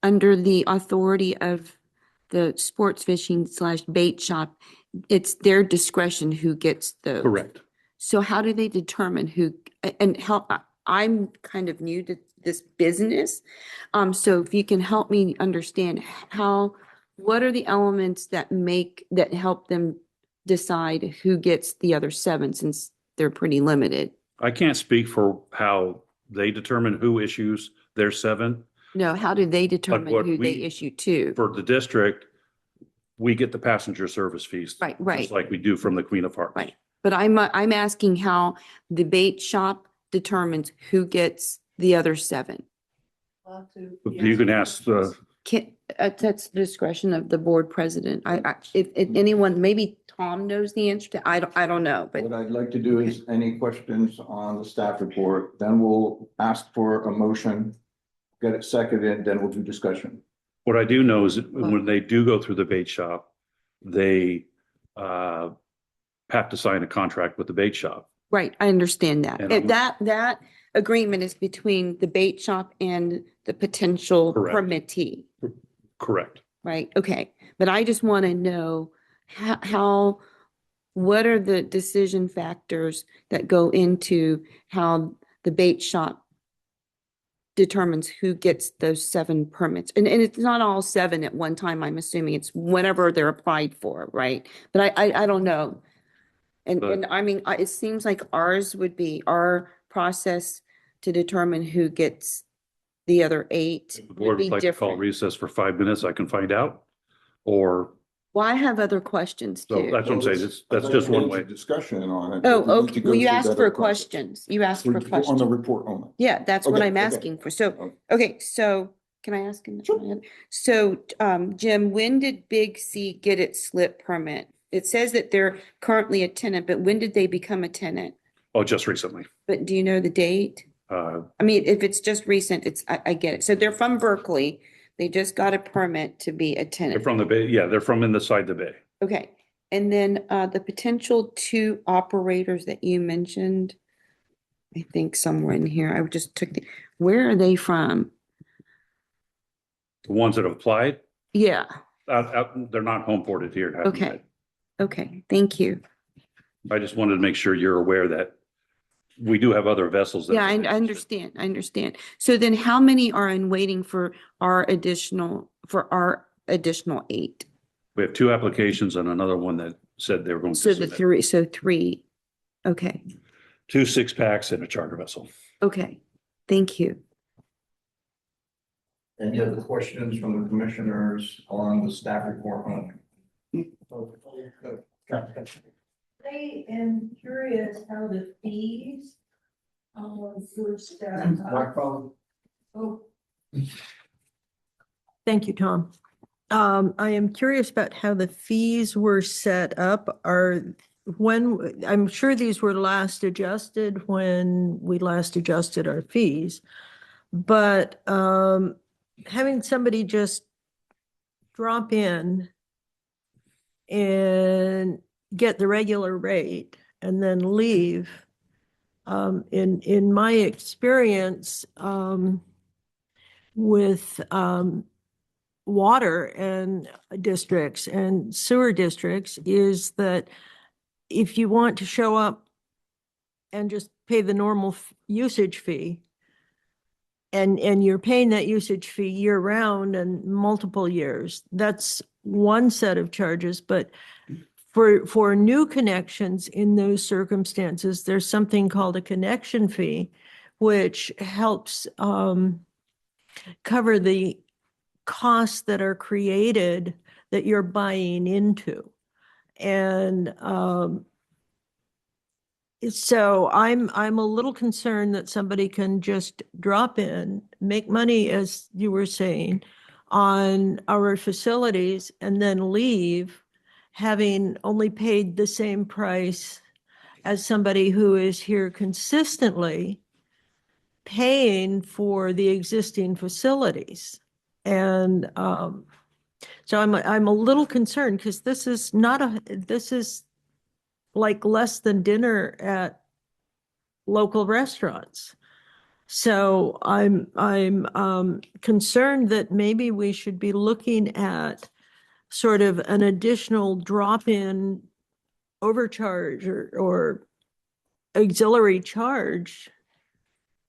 under the authority of the sports fishing / bait shop, it's their discretion who gets those. Correct. So how do they determine who, and how, I'm kind of new to this business. So if you can help me understand what are the elements that help them decide who gets the other 7, since they're pretty limited? I can't speak for how they determine who issues their 7. No, how do they determine what who they we- issue to? For the district, we get the passenger service fees. Right. Just like we do from the Queen of Hearts. Right. But I'm asking how the bait shop determines who gets the other 7. You can ask the, That's the discretion of the board president. If anyone, maybe Tom knows the answer to, I don't know, but What I'd like to do is any questions on the staff report, then we'll ask for a motion, get it seconded, then we'll do discussion. what I do know is that when they do go through the bait shop, they have to sign a contract with the bait shop. right, I understand that. And And that agreement is between the bait shop and the potential Correct. permittee, Correct. right? Okay, but I just want to know what are the decision factors that go into how the bait shop determines who gets those 7 permits? And it's not all 7 at one time, I'm assuming it's whenever they're applied for, right? But I don't know. And I mean, it seems like ours would be our process to determine who gets the other 8 The would board be would like to call different. recess for 5 minutes. I can find out. Or, Well, I have other questions so too. that's what I'm saying. That's just one way. Discussion on it. Oh, We need to okay. go Well, you through asked that for process. questions. You asked On for the questions. report only. Yeah, that's what Okay, I'm okay. asking for. So, okay, so can I ask him? So, Jim, when did Big C get its slip permit? It says that they're currently a tenant, but when did they become a tenant? Oh, just recently. But do you know the date? I mean, if it's just recent, I get it. So they're from Berkeley. They just got a permit to be a They're tenant. from the bay. Yeah, they're from inside the bay. Okay. And then the potential 2 operators that you mentioned, I think somewhere in here, I just took where are they from? The ones that have applied, Yeah. they're not home ported here. in Happy Okay. Bay. Okay. Thank you. I just wanted to make sure you're aware that we do have other vessels. that Yeah, I understand. I understand. So then how many are in waiting for our additional 8? We have 2 applications and another one that said they were going to So the submit 3. Okay. 2 6-packs and a charter vessel. Okay. Thank you. Any other questions from the commissioners on the staff report only? I am curious how the fees for staff. Oh. Thank you, Tom. I am curious about how the fees were set up. I'm sure these were last adjusted when we last adjusted our fees. But having somebody just drop in and get the regular rate and then leave, in my experience, with water and districts and sewer districts, is that if you want to show up and just pay the normal usage fee, and you're paying that usage fee year round and multiple years, that's one set of charges. But for new connections in those circumstances, there's something called a connection fee, which helps cover the costs that are created that you're buying into. And so I'm a little concerned that somebody can just drop in, make money, as you were saying, on our facilities and then leave, having only paid the same price as somebody who is here consistently paying for the existing facilities. And so I'm a little concerned because this is like less than dinner at local restaurants. So I'm concerned that maybe we should be looking at sort of an additional drop-in overcharge or auxiliary charge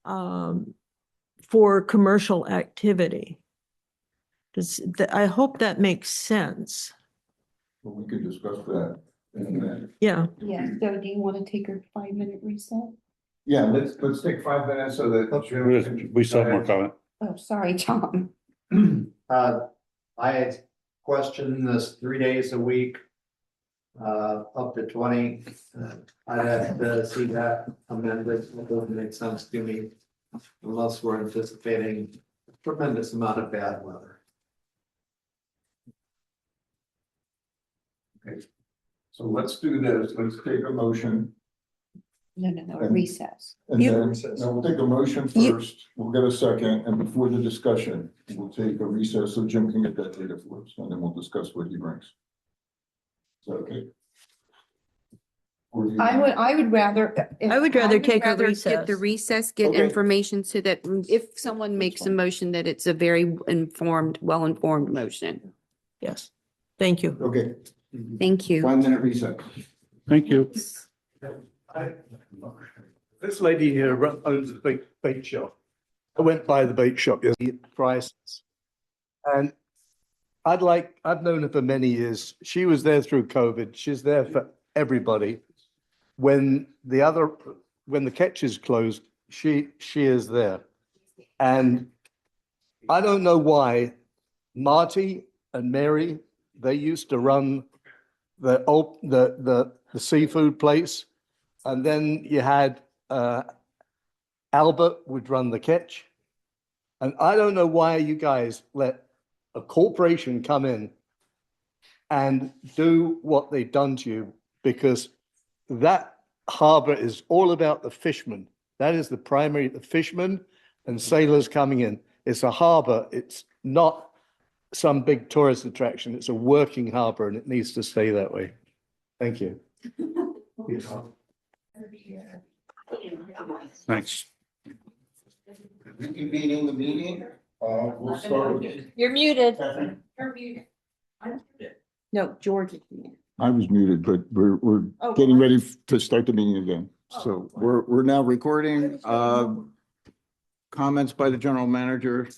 for commercial activity. I hope that makes sense. Well, we could discuss that in a minute. Yeah. Yeah, so do you want to take a 5-minute reset? Yeah, let's take 5 minutes so that. We still have more comment. Oh, sorry, Tom. I had questioned this 3 days a week, up to 20. I'd have to see that amended. It doesn't make sense to me unless we're anticipating a tremendous amount of bad weather. Okay, so let's do this. Let's take a motion. No, a recess. And then, no, we'll take a motion first. We'll get a second, and before the discussion, we'll take a recess so Jim can get that data for us, and then we'll discuss what he brings. Is that okay? Or do you- I would rather. I would rather take a Get the recess, get Okay. information so that if someone makes a motion, that it's a very informed, well-informed motion. Yes. Thank you. Okay. Thank you. 5-minute recess. Thank you. This lady here owns a bait shop. I went by the bait shop yesterday, prices. And I've known her for many years. She was there through COVID. She's there for everybody. When the catch is closed, she is there. And I don't know why Marty and Mary, they used to run the seafood place. And then you had Albert would run the catch. And I don't know why you guys let a corporation come in and do what they've done to you, because that harbor is all about the fishermen. That is the primary, the fishermen and sailors coming in. It's a harbor. It's not some big tourist attraction. It's a working harbor, and it needs to stay that way. Thank you. Thanks. Reconvening the meeting. We'll start. You're muted. No, George is muted. I was muted, but we're getting ready to start the meeting again. So we're now recording. Comments by the general manager.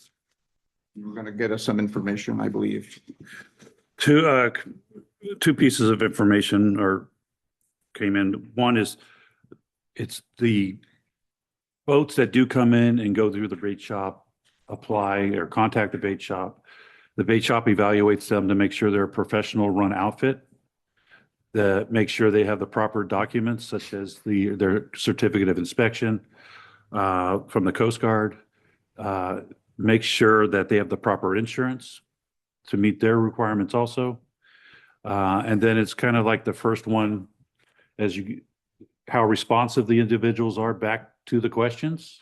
You're going to get us some information, I believe. Two pieces of information came in. One is it's the boats that do come in and go through the bait shop, apply or contact the bait shop. The bait shop evaluates them to make sure they're a professional run outfit, that make sure they have the proper documents such as their certificate of inspection from the Coast Guard, make sure that they have the proper insurance to meet their requirements also. And then it's kind of like the first one, how responsive the individuals are back to the questions.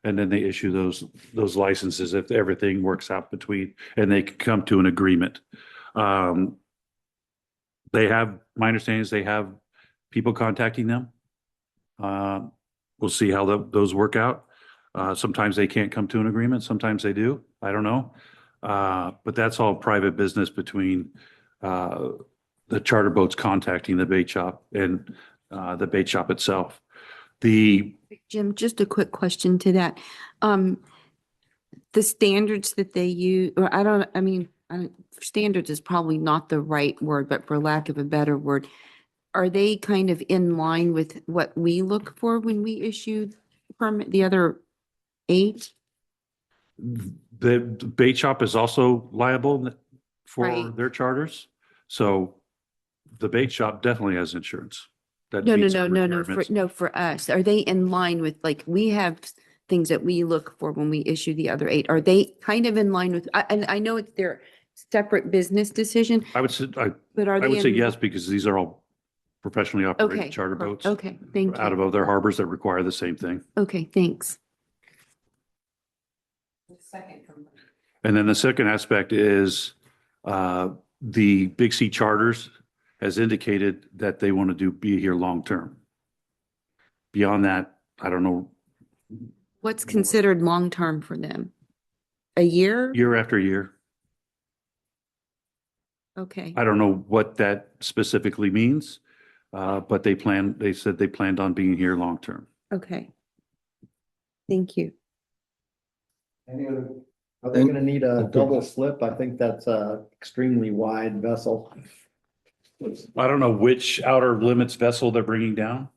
And then they issue those licenses if everything works out between, and they can come to an agreement. My understanding is they have people contacting them. We'll see how those work out. Sometimes they can't come to an agreement. Sometimes they do. I don't know. But that's all private business between the charter boats contacting the bait shop and the bait shop itself. Jim, just a quick question to that. The standards that they use, or standards is probably not the right word, but for lack of a better word, are they kind of in line with what we look for when we issue permit, the other 8? The bait shop is also liable for Right. their charters. So the bait shop definitely has insurance. That No, no, meets no, our no, no, requirements. for us. Are they in line with, like, we have things that we look for when we issue the other 8? Are they kind of in line with, and I know it's their separate business decision, I would say, but are I they would say in? yes, because these are all professionally operated Okay, charter boats okay, thank out you. of other harbors that require the same thing. Okay, thanks. And then the second aspect is the Big C Charters has indicated that they want to be here long-term. Beyond that, I don't know, What's considered long-term for them? A year? year after year. Okay, I don't know what that specifically means, but they said they planned on being here long-term. okay. Thank you. Are they gonna need a double slip? I think that's a extremely wide vessel. I don't know which outer limits vessel they're bringing down.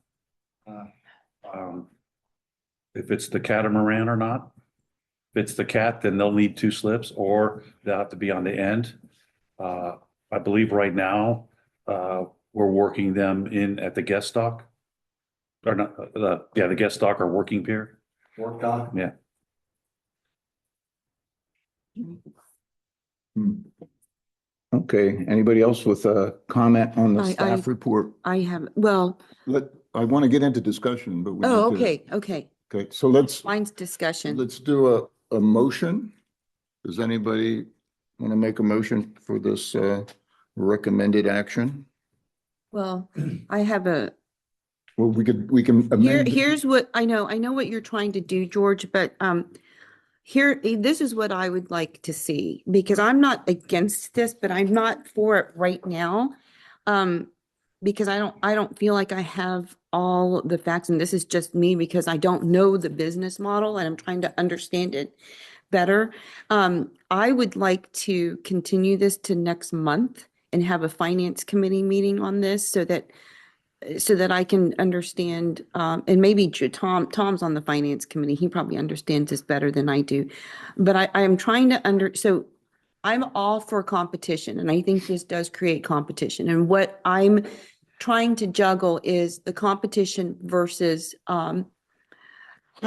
If it's the catamaran or not. If it's the cat, then they'll need 2 slips, or they'll have to be on the end. I believe right now, we're working them in at the guest dock. Or not, the guest dock or working pier. Work dock? Yeah. Okay, anybody else with a comment on the staff report? I have, well, I want to get into discussion, but we need to. okay, okay. Okay, so let's Mine's discussion. do a motion. Does anybody want to make a motion for this recommended action? Well, I have a, Well, we can amend. here's what, I know what you're trying to do, George, but this is what I would like to see, because I'm not against this, but I'm not for it right now. Because I don't feel like I have all the facts, and this is just me because I don't know the business model and I'm trying to understand it better. I would like to continue this to next month and have a finance committee meeting on this so that I can understand, and maybe Tom's on the finance committee. He probably understands this better than I do. But I am trying to so I'm all for competition, and I think this does create competition. And what I'm trying to juggle is the competition versus how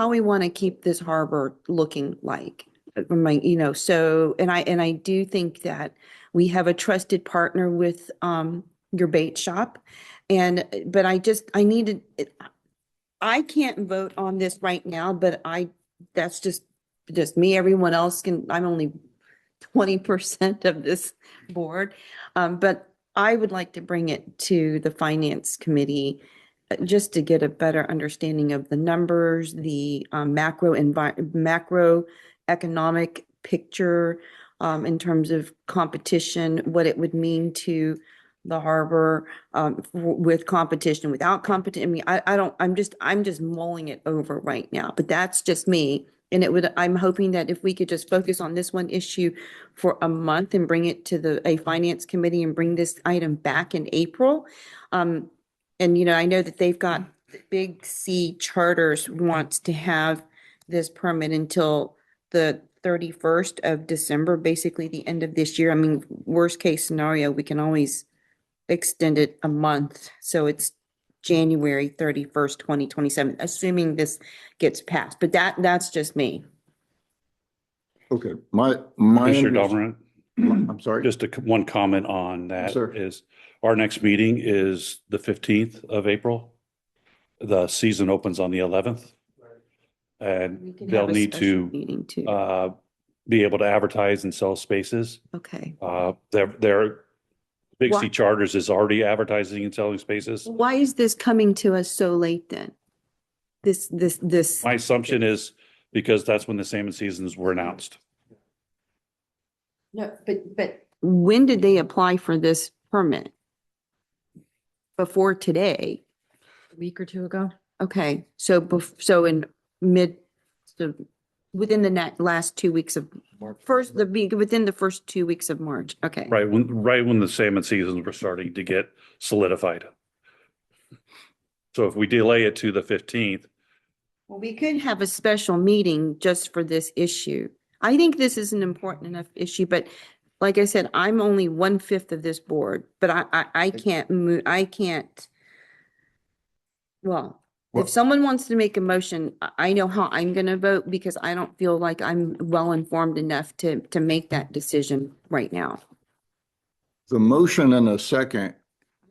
we want to keep this harbor looking like. So, and I do think that we have a trusted partner with your bait shop. But I needed, I can't vote on this right now, but that's just me. Everyone else can, I'm only 20% of this board. But I would like to bring it to the finance committee just to get a better understanding of the numbers, the macroeconomic picture in terms of competition, what it would mean to the harbor with competition, without competition. I mean, I'm just mulling it over right now, but that's just me. And I'm hoping that if we could just focus on this one issue for a month and bring it to a finance committee and bring this item back in April. And, I know that they've got Big C Charters wants to have this permit until the 31st of December, basically the end of this year. I mean, worst case scenario, we can always extend it a month. So it's January 31st, 2027, assuming this gets passed. But that's just me. Okay, my. Commissioner Domerant, I'm sorry. just one comment on that Sir. is our next meeting is the 15th of April. The season opens on the 11th. We And can they'll have a need special meeting too. to be able to advertise and sell spaces. Okay. Their Big C Why- Charters is already advertising and selling spaces. Why is this coming to us so late then? This. My assumption is because that's when the salmon seasons were announced. No, but when did they apply for this permit? Before today? A week or two ago. Okay, so in so within the last 2 weeks of within the first 2 weeks of March. Okay. Right when the salmon seasons were starting to get solidified. So if we delay it to the 15th, Well, we could have a special meeting just for this issue. I think this is an important enough issue, but like I said, I'm only 1/5 of this board, but I can't move, well, Well- if someone wants to make a motion, I know how I'm gonna vote because I don't feel like I'm well informed enough to make that decision right now. The motion and a second,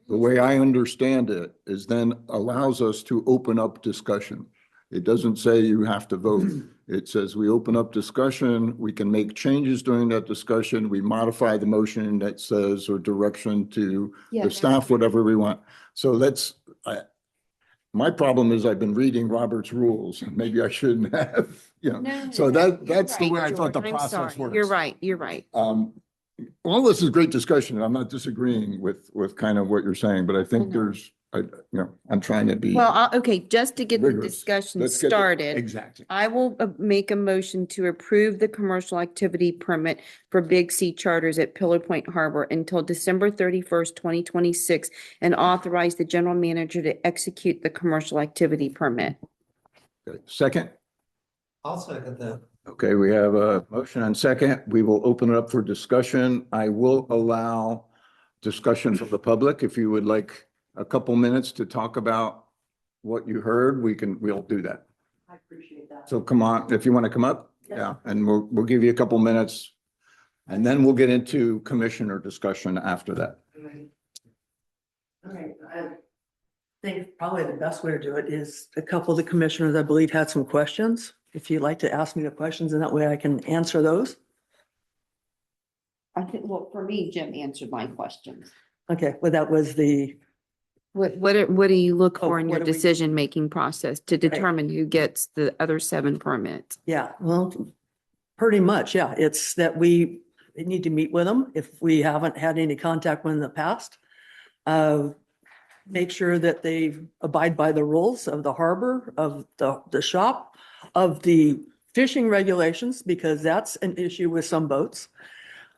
the way I understand it, is then allows us to open up discussion. It doesn't say you have to vote. It says we open up discussion, we can make changes during that discussion, we modify the motion that says or direction to Yeah, the that's staff, whatever we want. So my problem is I've been reading Robert's rules. Maybe I shouldn't have, So that's the way I thought the process works. You're right, you're right. All this is great discussion. I'm not disagreeing with kind of what you're saying, but I think I'm trying to be. Well, okay, just to get the rigorous. discussion Let's get the- started. Exactly. I will make a motion to approve the commercial activity permit for Big C Charters at Pillar Point Harbor until December 31st, 2026, and authorize the general manager to execute the commercial activity permit. Okay. Second? I'll second that. Okay, we have a motion and second. We will open it up for discussion. I will allow discussion from the public. If you would like a couple minutes to talk about what you heard, we'll do that. I appreciate that. So come on, if you want to come up, yeah, and we'll give you a couple minutes. And then we'll get into commissioner discussion after that. All right, I think probably the best way to do it is a couple of the commissioners, I believe, had some questions. If you'd like to ask me the questions, and that way I can answer those. I think, well, for me, Jim answered my questions. Okay, well, that was the, What do you look Oh, for in your what do we- decision-making process to determine who gets the other 7 permits? yeah, well, pretty much, yeah. It's that we need to meet with them if we haven't had any contact with them in the past. Make sure that they abide by the rules of the harbor, of the shop, of the fishing regulations, because that's an issue with some boats.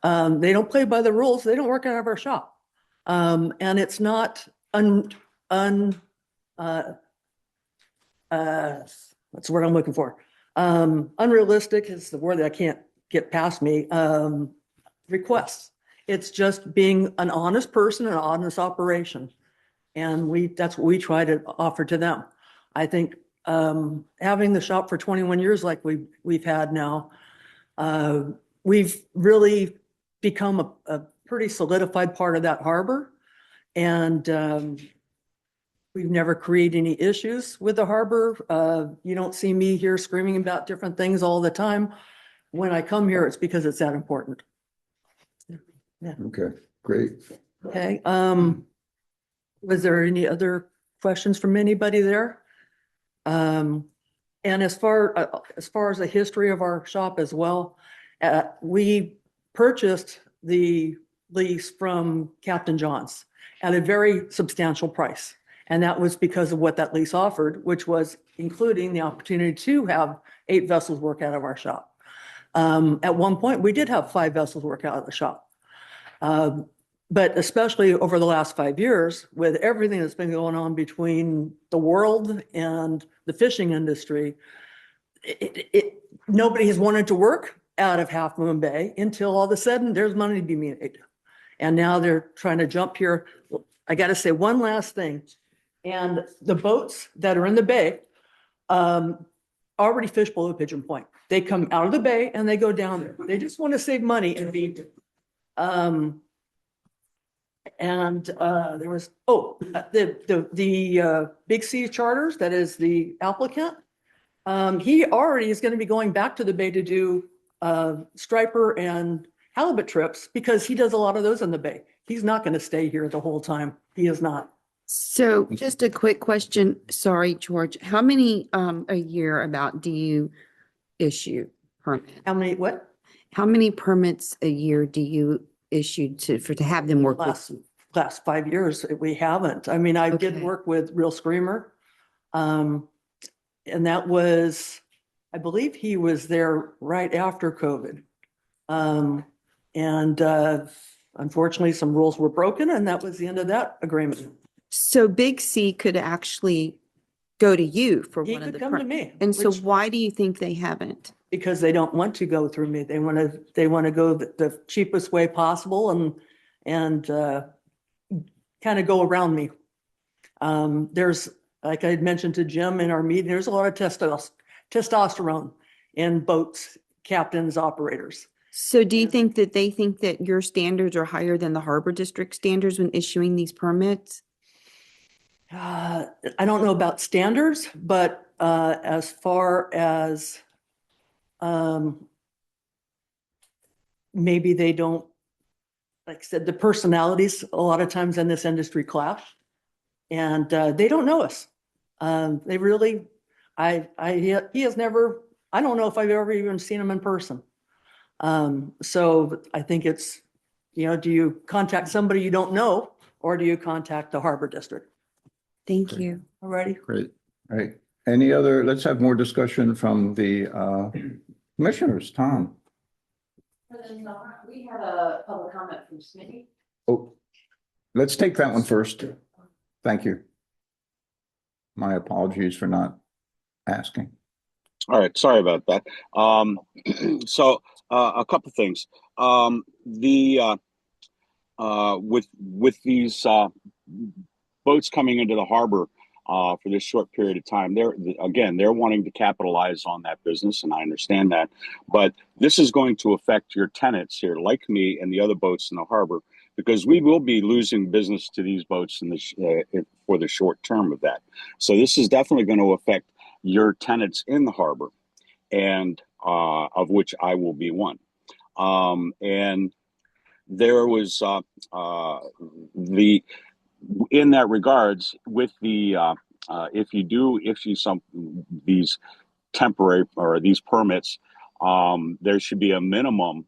They don't play by the rules. They don't work out of our shop. And it's not what's the word I'm looking for? Unrealistic is the word that I can't get past me. Requests. It's just being an honest person, an honest operation. And that's what we try to offer to them. I think having the shop for 21 years like we've had now, we've really become a pretty solidified part of that harbor. And we've never created any issues with the harbor. You don't see me here screaming about different things all the time. When I come here, it's because it's that important. Yeah. Okay, great. Okay. Was there any other questions from anybody there? And as far as the history of our shop as well, we purchased the lease from Captain John's at a very substantial price. And that was because of what that lease offered, which was including the opportunity to have 8 vessels work out of our shop. At one point, we did have 5 vessels work out of the shop. But especially over the last 5 years, with everything that's been going on between the world and the fishing industry, nobody has wanted to work out of Half Moon Bay until all of a sudden there's money to be made. And now they're trying to jump here. I got to say one last thing. And the boats that are in the bay already fish below Pigeon Point. They come out of the bay and they go down there. They just want to save money and be there was, the Big C Charters, that is the applicant. He already is going to be going back to the bay to do striper and halibut trips because he does a lot of those in the bay. He's not going to stay here the whole time. He is not. So just a quick question. Sorry, George. How many a year about do you issue permit? How many, what? How many permits a year do you issue to have them work with? Last 5 years, we haven't. I mean, I did Okay. work with Real Screamer. And that was, I believe he was there right after COVID. Unfortunately, some rules were broken and that was the end of that agreement. So Big C could actually go to you for He one of could the. come to me, And so which- why do you think they haven't? because they don't want to go through me. They want to go the cheapest way possible and kind of go around me. There's, like I had mentioned to Jim in our meeting, there's a lot of testosterone in boats, captains, operators. So do you think that they think that your standards are higher than the Harbor District standards when issuing these permits? I don't know about standards, but as far as maybe they don't, like I said, the personalities a lot of times in this industry clash, and they don't know us. They really, he has never, I don't know if I've ever even seen him in person. So I think it's, do you contact somebody you don't know, or do you contact the Harbor District? Thank you. Alrighty. Great. All right. Any other, let's have more discussion from the commissioners. Tom? We have a public comment from Smitty. Oh, let's take that one first. Thank you. My apologies for not asking. All right, sorry about that. So a couple things. With these boats coming into the harbor for this short period of time, they're wanting to capitalize on that business, and I understand that. But this is going to affect your tenants here, like me and the other boats in the harbor, because we will be losing business to these boats for the short term of that. So this is definitely going to affect your tenants in the harbor, and of which I will be one. And there was in that regards with the if you do issue these temporary or these permits, there should be a minimum,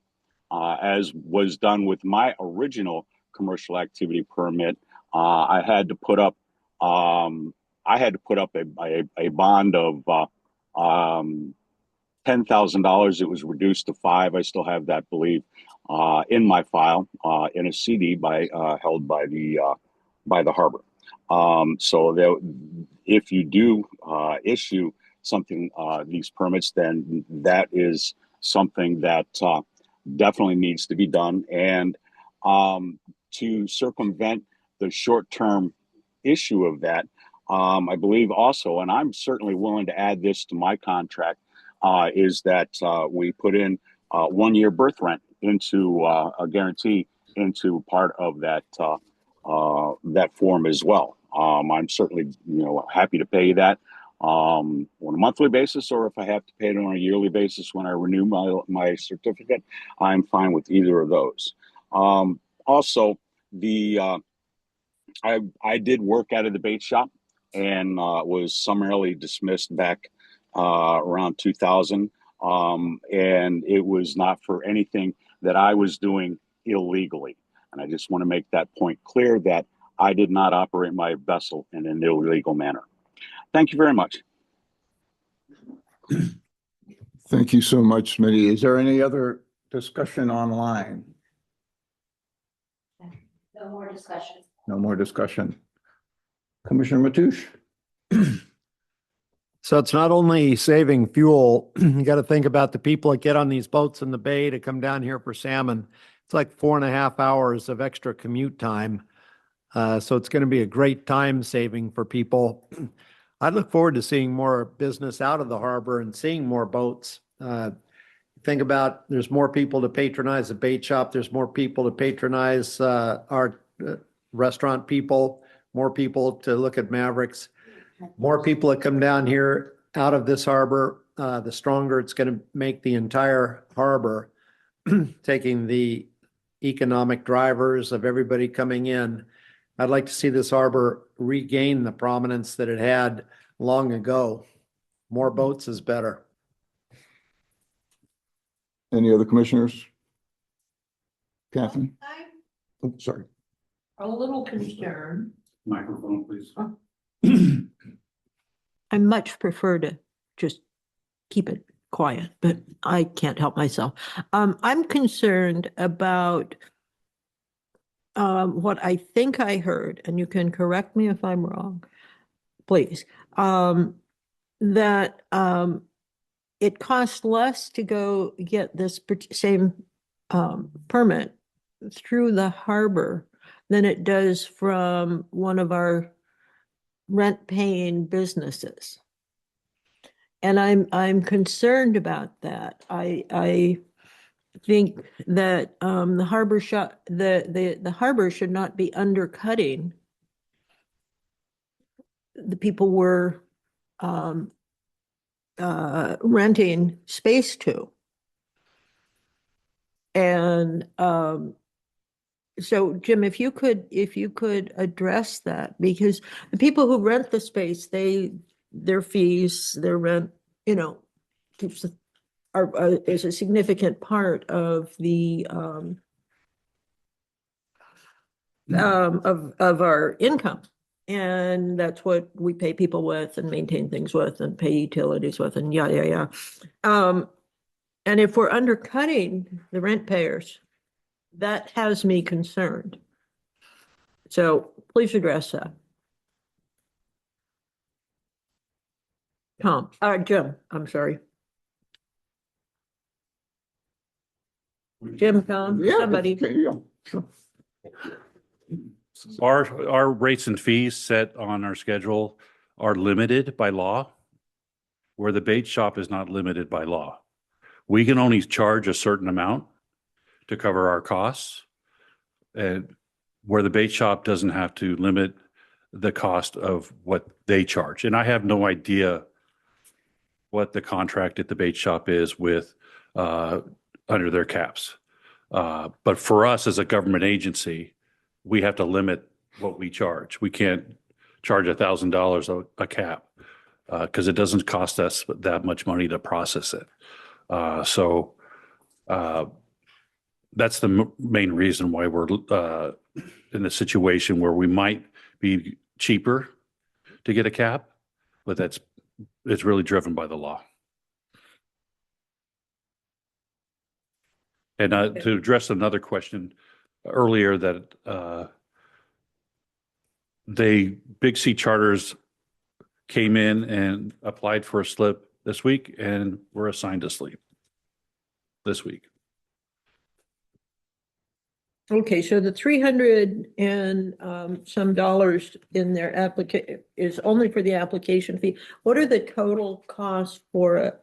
as was done with my original commercial activity permit. I had to put up a bond of $10,000. It was reduced to $5,000. I still have that, believe, in my file in a CD held by the harbor. So if you do issue something, these permits, then that is something that definitely needs to be done. And to circumvent the short-term issue of that, I believe also, and I'm certainly willing to add this to my contract, is that we put in 1 year birth rent into a guarantee into part of that form as well. I'm certainly happy to pay that on a monthly basis, or if I have to pay it on a yearly basis when I renew my certificate, I'm fine with either of those. Also, I did work out of the bait shop and was summarily dismissed back around 2000. And it was not for anything that I was doing illegally. And I just want to make that point clear that I did not operate my vessel in an illegal manner. Thank you very much. Thank you so much, Smitty. Is there any other discussion online? No more discussion. No more discussion. Commissioner Matoush? So it's not only saving fuel, you got to think about the people that get on these boats in the bay to come down here for salmon. It's like 4.5 hours of extra commute time. So it's going to be a great time saving for people. I look forward to seeing more business out of the harbor and seeing more boats. Think about, there's more people to patronize the bait shop. There's more people to patronize our restaurant people, more people to look at Mavericks, more people that come down here out of this harbor, the stronger it's going to make the entire harbor, taking the economic drivers of everybody coming in. I'd like to see this harbor regain the prominence that it had long ago. More boats is better. Any other commissioners? Catherine? Oh, sorry. A little concerned. Microphone, please. I much prefer to just keep it quiet, but I can't help myself. I'm concerned about what I think I heard, and you can correct me if I'm wrong, please. That it costs less to go get this same permit through the harbor than it does from one of our rent-paying businesses. And I'm concerned about that. I think that the harbor the harbor should not be undercutting the people we're renting space to. And so Jim, if you could address that, because the people who rent the space, their fees, their rent, you know, keeps is a significant part of the of our income. And that's what we pay people with and maintain things with and pay utilities with and yeah. And if we're undercutting the rent payers, that has me concerned. So please address that. Jim, I'm sorry. Jim, Tom, somebody. Our rates and fees set on our schedule are limited by law, where the bait shop is not limited by law. We can only charge a certain amount to cover our costs, and where the bait shop doesn't have to limit the cost of what they charge. And I have no idea what the contract at the bait shop is with under their caps. But for us as a government agency, we have to limit what we charge. We can't charge $1,000 a cap because it doesn't cost us that much money to process it. So that's the main reason why we're in a situation where we might be cheaper to get a cap, but it's really driven by the law. And to address another question earlier, that Big C Charters came in and applied for a slip this week and were assigned a slip this week. Okay, so the 300 and some dollars in their application is only for the application fee. What are the total costs for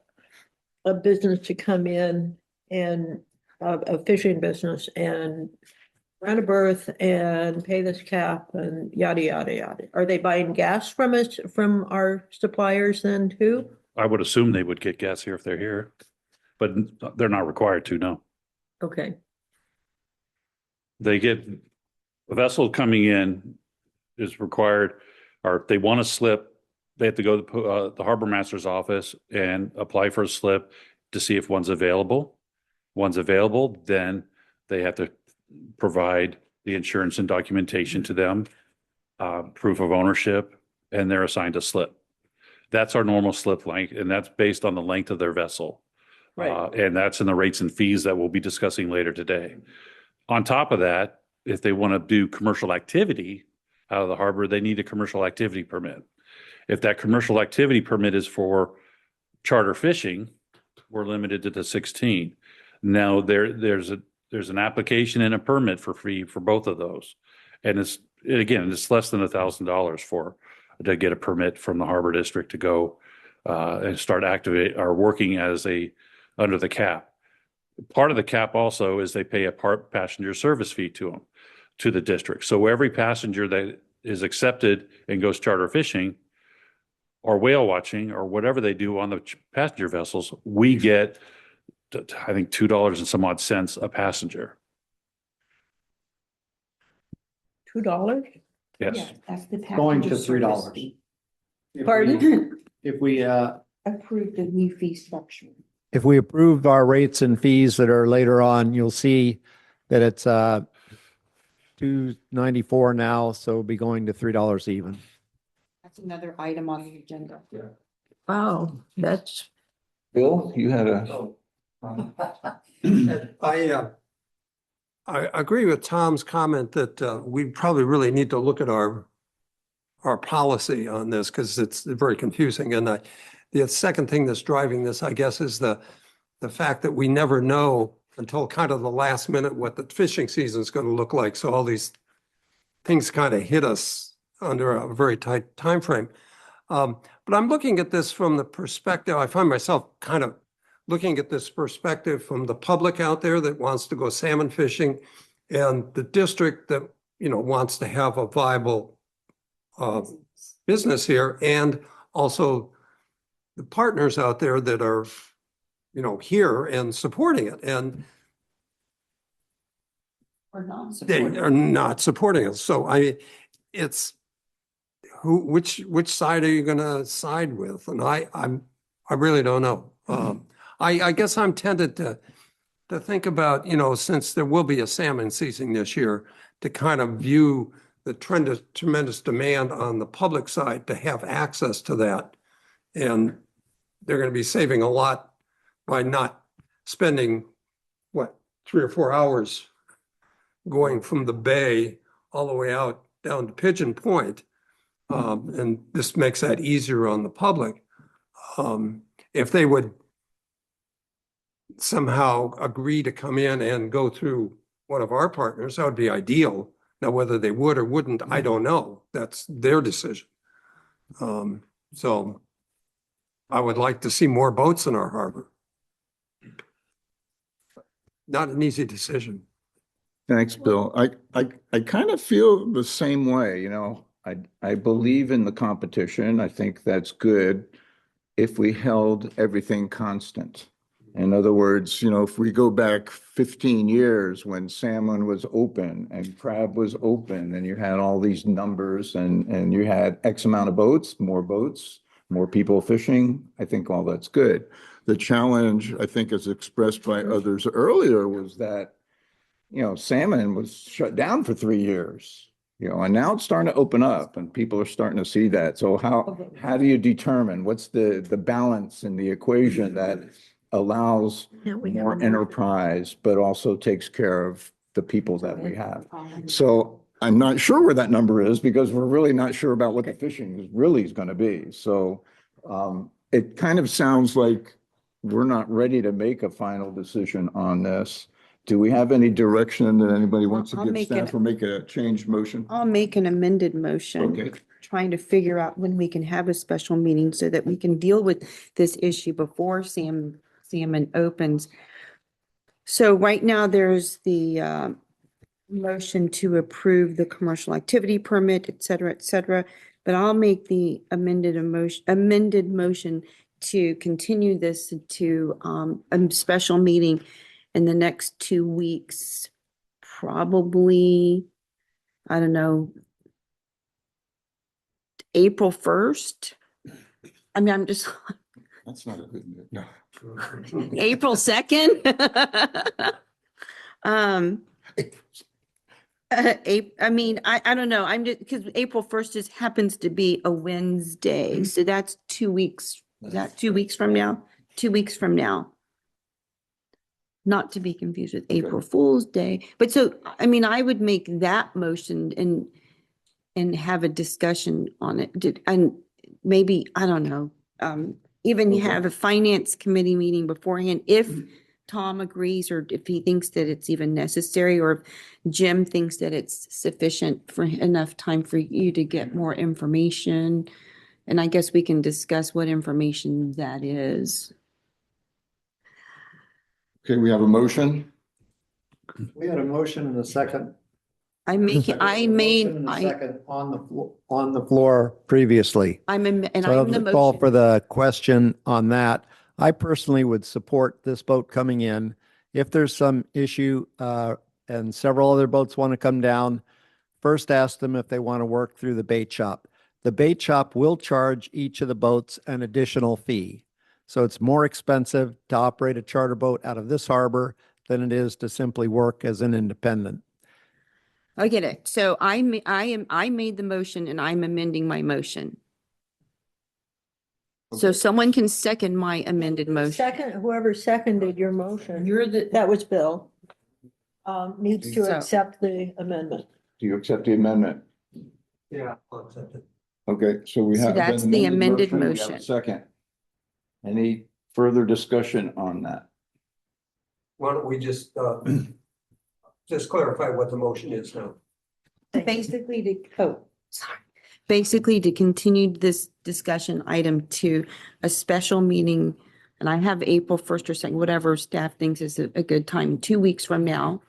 a business to come in and a fishing business and rent a berth and pay this cap and yada, yada, yada? Are they buying gas from us, from our suppliers then too? I would assume they would get gas here if they're here, but they're not required to, no. Okay. They get, a vessel coming in is required, or if they want to slip, they have to go to the harbor master's office and apply for a slip to see if one's available. One's available, then they have to provide the insurance and documentation to them, proof of ownership, and they're assigned a slip. That's our normal slip length, and that's based on the length of their vessel. Right. And that's in the rates and fees that we'll be discussing later today. On top of that, if they want to do commercial activity out of the harbor, they need a commercial activity permit. If that commercial activity permit is for charter fishing, we're limited to the 16. Now there's an application and a permit for free for both of those. And it's less than $1,000 to get a permit from the harbor district to go and start working as under the cap. Part of the cap also is they pay a passenger service fee to the district. So every passenger that is accepted and goes charter fishing or whale watching or whatever they do on the passenger vessels, we get, I think, $2 and some odd cents a passenger. $2? Yes. Yeah, that's the Going to passenger service $3. fee. Pardon? If we Approved the new fee structure. if we approve our rates and fees that are later on, you'll see that it's $2.94 now, so we'll be going to $3 even. That's another item on the agenda. Wow, that's. Bill, you had a. I agree with Tom's comment that we probably really need to look at our policy on this because it's very confusing. And the second thing that's driving this, I guess, is the fact that we never know until kind of the last minute what the fishing season is going to look like. So all these things kind of hit us under a very tight time frame. But I'm looking at this from the perspective, I find myself kind of looking at this perspective from the public out there that wants to go salmon fishing and the district that, wants to have a viable business here, and also the partners out there that are, here and supporting it. And Or not they supporting. are not supporting us. So it's which side are you going to side with? And I really don't know. I guess I'm tempted to think about, since there will be a salmon season this year, to kind of view the tremendous demand on the public side to have access to that. And they're going to be saving a lot by not spending, 3 or 4 hours going from the bay all the way out down to Pigeon Point. And this makes that easier on the public. If they would somehow agree to come in and go through one of our partners, that would be ideal. Now, whether they would or wouldn't, I don't know. That's their decision. So I would like to see more boats in our harbor. Not an easy decision. Thanks, Bill. I kind of feel the same way, I believe in the competition. I think that's good if we held everything constant. In other words, if we go back 15 years when salmon was open and crab was open and you had all these numbers and you had X amount of boats, more people fishing, I think all that's good. The challenge, I think, as expressed by others earlier, was that salmon was shut down for 3 years, and now it's starting to open up and people are starting to see that. So how do you determine what's the balance in the equation that allows more enterprise, but also takes care of the people that we have? So I'm not sure where that number is because we're really not sure about what the fishing really is going to be. So it kind of sounds like we're not ready to make a final decision on this. Do we have any direction that anybody wants to give staff or make a changed motion? I'll make an amended motion. Okay. Trying to figure out when we can have a special meeting so that we can deal with this issue before salmon opens. So right now there's the motion to approve the commercial activity permit, et cetera, but I'll make the amended motion to continue this to a special meeting in the next 2 weeks, probably, I don't know, April 1st. I mean, I'm just, That's not a good no. April 2nd. I mean, I don't know. I'm just, because April 1st just happens to be a Wednesday. So that's 2 weeks. Is that 2 weeks from now? 2 weeks from now. Not to be confused with April Fool's Day. But so, I mean, I would make that motion and have a discussion on it. And maybe, I don't know, even you have a finance committee meeting beforehand if Tom agrees or if he thinks that it's even necessary, or if Jim thinks that it's sufficient for enough time for you to get more information. And I guess we can discuss what information that is. Okay, we have a motion. We had a motion and a second. Second On the floor previously. I'm in the Call motion. for the question on that. I personally would support this boat coming in. If there's some issue and several other boats want to come down, first ask them if they want to work through the bait shop. The bait shop will charge each of the boats an additional fee. So it's more expensive to operate a charter boat out of this harbor than it is to simply work as an independent. I get it. So I made the motion and I'm amending my motion. So someone can second my amended motion. Whoever seconded your motion, that was Bill, needs to So- accept the amendment. Do you accept the amendment? Yeah, I'll accept it. Okay, so we So have. that's an the amended We have a motion. second. Any further discussion on that? Why don't we just clarify what the motion is now? Basically basically to continue this discussion item to a special meeting, and I have April 1st or 2nd, whatever staff thinks is a good time, 2 weeks from now.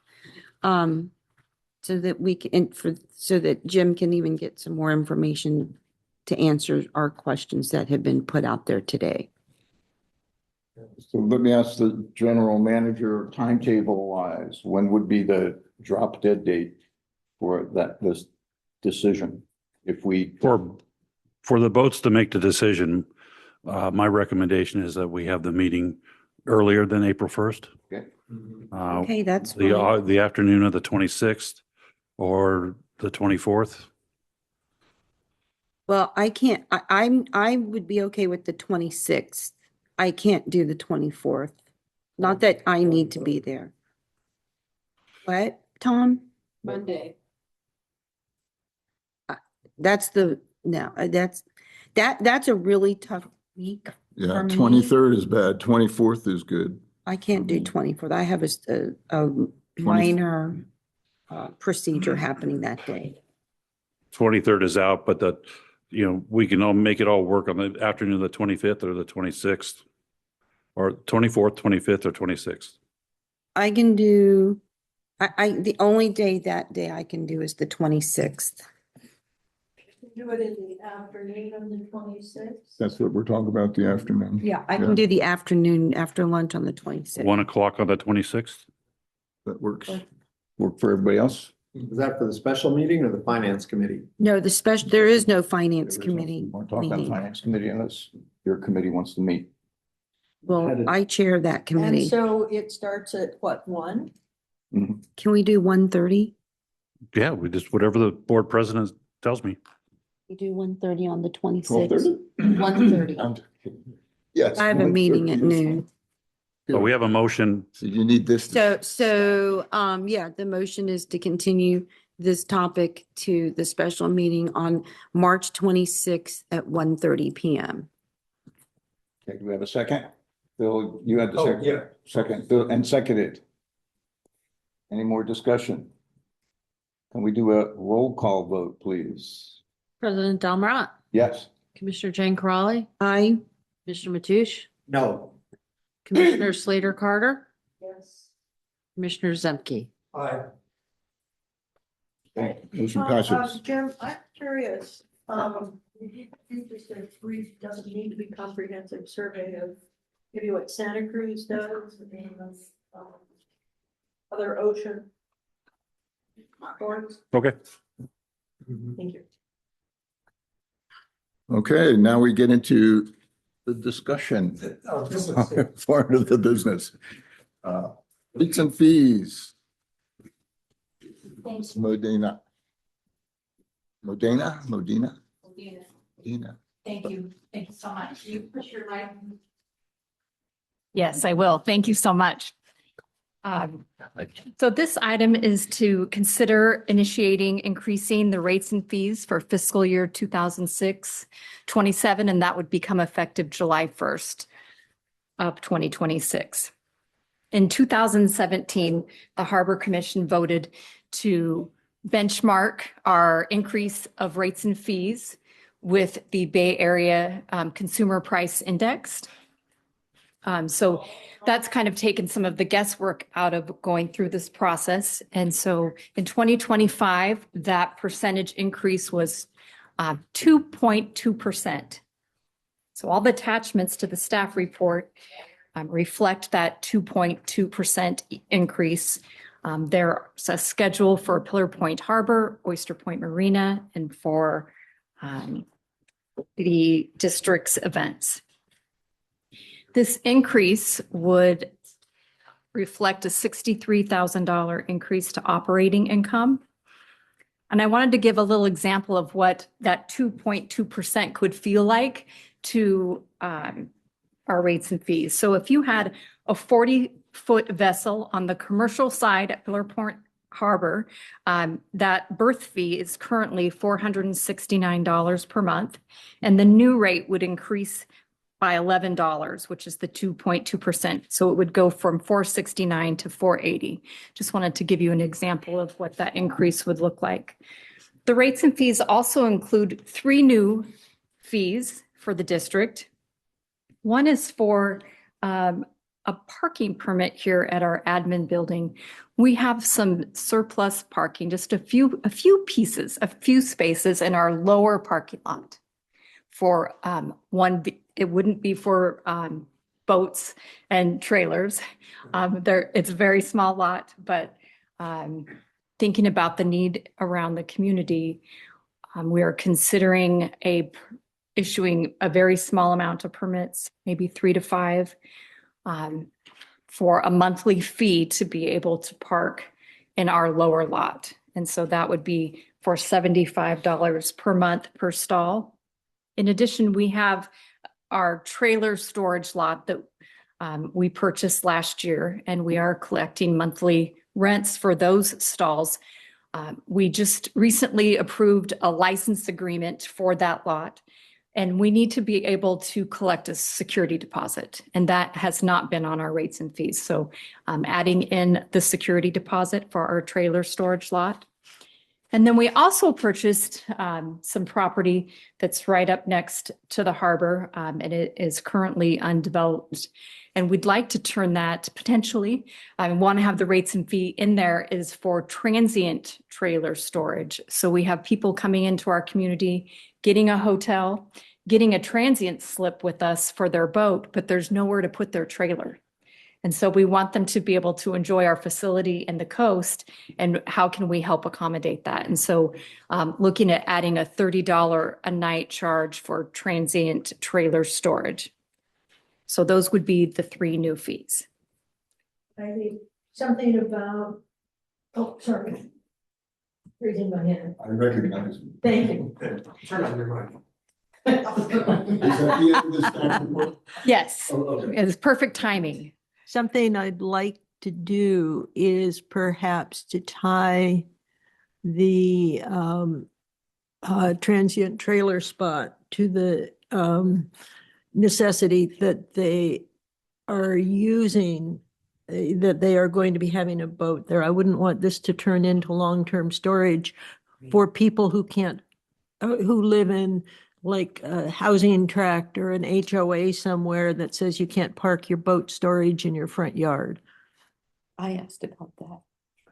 So that we can, so that Jim can even get some more information to answer our questions that have been put out there today. So let me ask the general manager, timetable wise, when would be the drop dead date for this decision? If we. For the boats to make the decision, my recommendation is that we have the meeting earlier than April 1st. Okay. Okay, that's fine. The afternoon of the 26th or the 24th. Well, I can't, I would be okay with the 26th. I can't do the 24th. Not that I need to be there. What, Tom? Monday. That's a really tough week. Yeah, for me. 23rd is bad, 24th is good. I can't do 24th. I have a minor procedure happening that day. 23rd is out, but we can all make it all work on the afternoon of the 25th or the 26th or 24th, 25th or 26th. I can do, the only day that day I can do is the 26th. Do it in the afternoon of the 26th. That's what we're talking about, the afternoon. Yeah, I can do the afternoon after lunch on the 26th. 1 o'clock on the 26th. That works. Work for everybody else? Is that for the special meeting or the finance committee? No, there is no finance committee We're talking about meeting. finance committee unless your committee wants to meet. Well, I chair that And committee. so it starts at what, 1? Can we do 1:30? Yeah, we just, whatever the board president tells me. We do 1:30 on the 12:30? 26th. 1:30. Yes. I have a meeting at 1:30 is noon. fine. But we have a motion. So you need this. Yeah, the motion is to continue this topic to the special meeting on March 26th at 1:30 PM. Okay, do we have a second? Bill, you had the Oh, second. yeah. Second, Bill, and seconded. Any more discussion? Can we do a roll call vote, please? President Delmarat, Yes. Commissioner Jane Crawley, Aye. Commissioner Mathush, No. Commissioner Slater Carter, Yes. Commissioner Zemke. Aye. Okay, motion passes. Jim, I'm curious, you just said brief doesn't need to be comprehensive survey of maybe what Santa Cruz does and other ocean ports. Okay. Thank you. Okay, now we get into the discussion. Part of the business. Rates and fees. Thanks. Modena. Modena. Thank you. Thank you so much. You push your mic. Yes, I will. Thank you so much. So this item is to consider initiating increasing the rates and fees for fiscal year 2026-27, and that would become effective July 1st of 2026. In 2017, the Harbor Commission voted to benchmark our increase of rates and fees with the Bay Area Consumer Price Index. So that's kind of taken some of the guesswork out of going through this process. And so in 2025, that percentage increase was 2.2%. So all the attachments to the staff report reflect that 2.2% increase. There's a schedule for Pillar Point Harbor, Oyster Point Marina, and for the district's events. This increase would reflect a $63,000 increase to operating income. And I wanted to give a little example of what that 2.2% could feel like to our rates and fees. So if you had a 40-foot vessel on the commercial side at Pillar Point Harbor, that berth fee is currently $469 per month, and the new rate would increase by $11, which is the 2.2%. So it would go from 469 to 480. Just wanted to give you an example of what that increase would look like. The rates and fees also include 3 new fees for the district. One is for a parking permit here at our admin building. We have some surplus parking, just a few spaces in our lower parking lot for it wouldn't be for boats and trailers. It's a very small lot, but thinking about the need around the community, we are considering issuing a very small amount of permits, maybe 3 to 5, for a monthly fee to be able to park in our lower lot. And so that would be for $75 per month per stall. In addition, we have our trailer storage lot that we purchased last year, and we are collecting monthly rents for those stalls. We just recently approved a license agreement for that lot, and we need to be able to collect a security deposit, and that has not been on our rates and fees. So adding in the security deposit for our trailer storage lot. And then we also purchased some property that's right up next to the harbor, and it is currently undeveloped. And we'd like to turn that potentially, I want to have the rates and fee in there, is for transient trailer storage. So we have people coming into our community, getting a hotel, getting a transient slip with us for their boat, but there's nowhere to put their trailer. And so we want them to be able to enjoy our facility and the coast, and how can we help accommodate that? And so looking at adding a $30 a night charge for transient trailer storage. So those would be the 3 new fees. I need something about, oh, sorry. Raising my hand. I recognize. Thank you. Turn on your mic. Is that the end of the staff report? Yes, Oh, okay. it was perfect timing. Something I'd like to do is perhaps to tie the transient trailer spot to the necessity that they are using, that they are going to be having a boat there. I wouldn't want this to turn into long-term storage for people who can't, who live in like a housing tract or an HOA somewhere that says you can't park your boat storage in your front yard. I asked about that.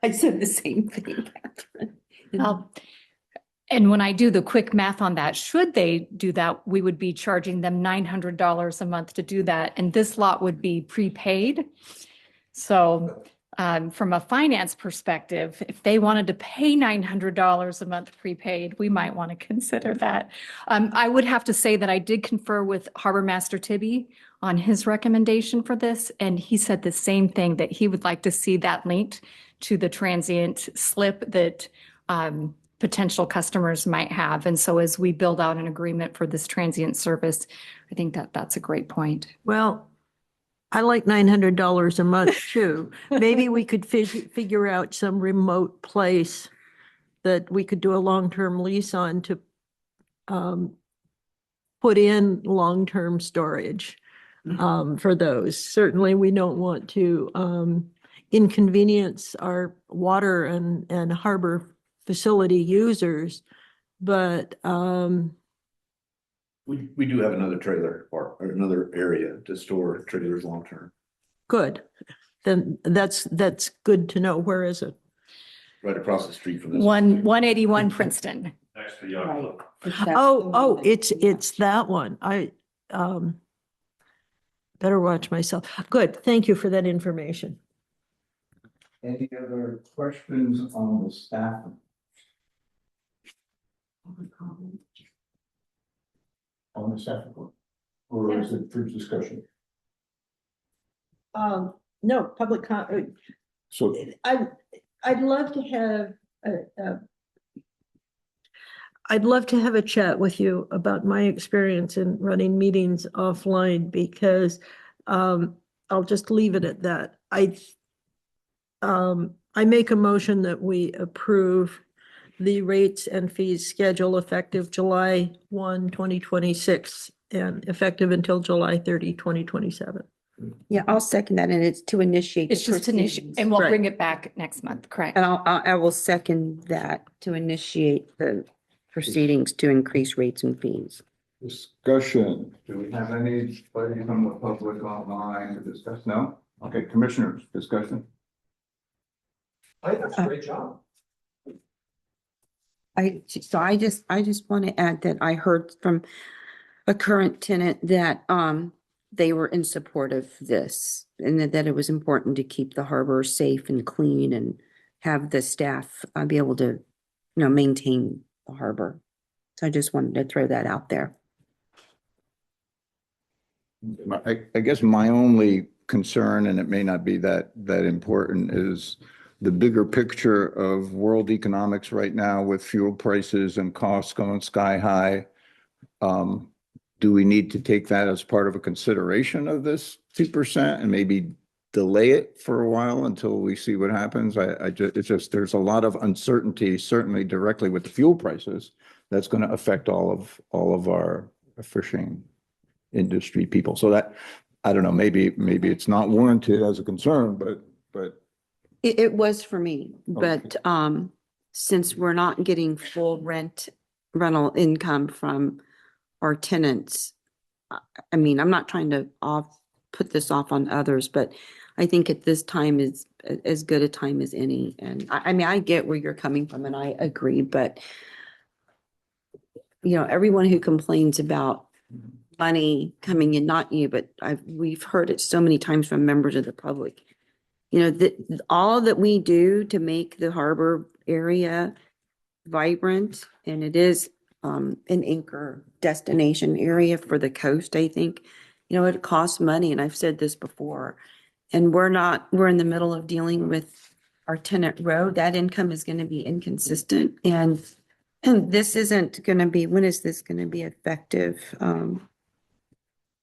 I said the same thing, Catherine. And when I do the quick math on that, should they do that, we would be charging them $900 a month to do that. And this lot would be prepaid. So from a finance perspective, if they wanted to pay $900 a month prepaid, we might want to consider that. I would have to say that I did confer with Harbor Master Tibby on his recommendation for this. And he said the same thing, that he would like to see that linked to the transient slip that potential customers might have. And so as we build out an agreement for this transient service, I think that that's a great point. Well, I like $900 a month too. Maybe we could figure out some remote place that we could do a long-term lease on to put in long-term storage for those. Certainly, we don't want to inconvenience our water and harbor facility users, but We do have another trailer or another area to store trailers long term. good. Then that's good to know. Where is it? Right across the street from this. 181 Princeton. Next to the yacht club. Oh, it's that one. I better watch myself. Good. Thank you for that information. Any other questions on the staff? On the staff report? Or is it for discussion? No, public comment. So I'd love to have I'd love to have a chat with you about my experience in running meetings offline, because I'll just leave it at that. I make a motion that we approve the rates and fees schedule effective July 1, 2026 and effective until July 30, 2027. Yeah, I'll second that, and it's to initiate. It's the just initiate, proceedings. and we'll Right. bring it back next month, correct? And I will second that, to initiate the proceedings to increase rates and fees. Discussion. Do we have anybody from the public online to discuss? No? Okay, commissioners, discussion. I think that's a great job. I just want to add that I heard from a current tenant that they were in support of this, and that it was important to keep the harbor safe and clean and have the staff be able to, maintain the harbor. So I just wanted to throw that out there. I guess my only concern, and it may not be that important, is the bigger picture of world economics right now with fuel prices and costs going sky high. Do we need to take that as part of a consideration of this 2% and maybe delay it for a while until we see what happens? It's just there's a lot of uncertainty, certainly directly with the fuel prices, that's going to affect all of our fishing industry people. So that, I don't know, maybe it's not warranted as a concern, but It was for me, but since we're not getting full rental income from our tenants, I mean, I'm not trying to put this off on others, but I think at this time is as good a time as any. And I mean, I get where you're coming from and I agree, but everyone who complains about money coming in, not you, but we've heard it so many times from members of the public. All that we do to make the harbor area vibrant, and it is an anchor destination area for the coast, I think, it costs money, and I've said this before, and we're in the middle of dealing with our tenant road. That income is going to be inconsistent, and this isn't going to be, when is this going to be effective?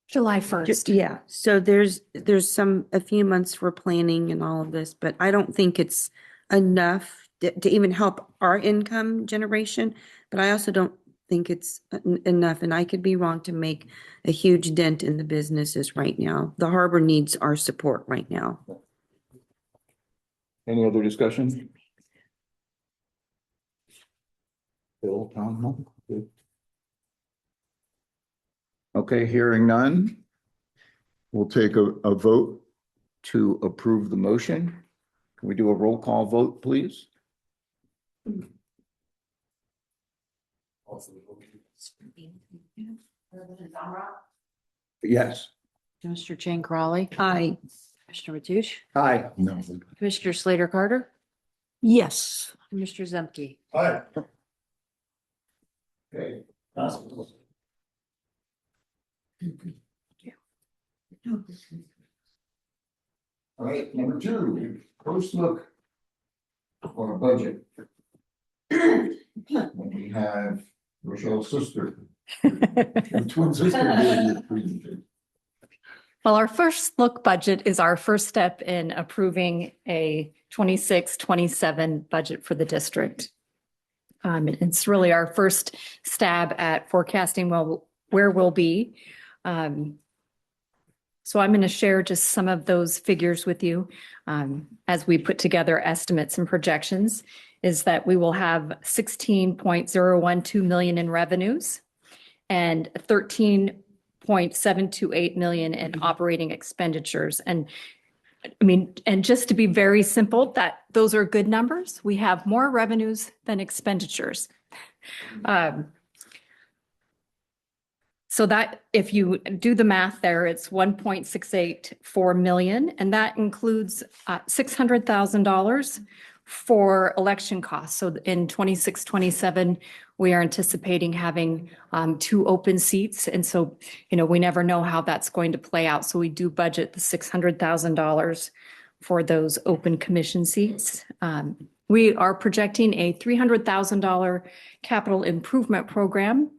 July 1st. Yeah, so there's a few months for planning and all of this, but I don't think it's enough to even help our income generation. But I also don't think it's enough, and I could be wrong, to make a huge dent in the businesses right now. The harbor needs our support right now. any other discussion? Bill, Tom, no? Good. Okay, hearing none. We'll take a vote to approve the motion. Can we do a roll call vote, please? Yes. Commissioner Jane Crawley. Aye. Commissioner Mathush. Aye. No. Commissioner Slater Carter. Yes. Commissioner Zemke. Aye. Okay. All right, number 2, first look for a budget. We have Rochelle's sister. Her twin sister. doing the presentation. Well, our first look budget is our first step in approving a 26-27 budget for the district. It's really our first stab at forecasting where we'll be. So I'm going to share just some of those figures with you as we put together estimates and projections. Is that we will have 16.012 million in revenues and 13.728 million in operating expenditures. And I mean, and just to be very simple, that those are good numbers. We have more revenues than expenditures. So that if you do the math there, it's 1.684 million, and that includes $600,000 for election costs. So in 26-27, we are anticipating having 2 open seats. And so, we never know how that's going to play out. So we do budget the $600,000 for those open commission seats. We are projecting a $300,000 capital improvement program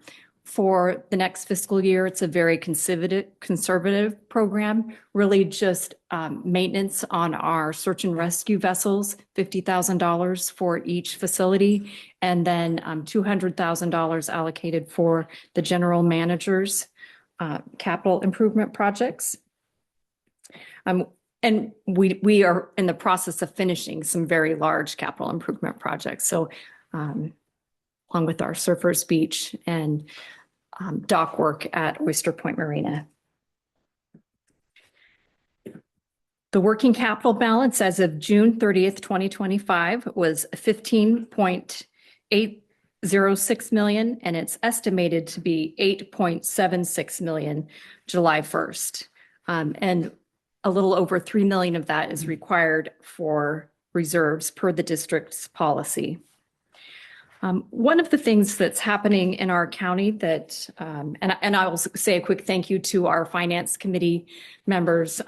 for the next fiscal year. It's a very conservative program, really just maintenance on our search and rescue vessels, $50,000 for each facility, and then $200,000 allocated for the general managers capital improvement projects. And we are in the process of finishing some very large capital improvement projects. So along with our Surfers Beach and dock work at Oyster Point Marina. The working capital balance as of June 30th, 2025 was 15.806 million, and it's estimated to be 8.76 million July 1st. And a little over 3 million of that is required for reserves per the district's policy. One of the things that's happening in our county that, and I will say a quick thank you to our finance committee members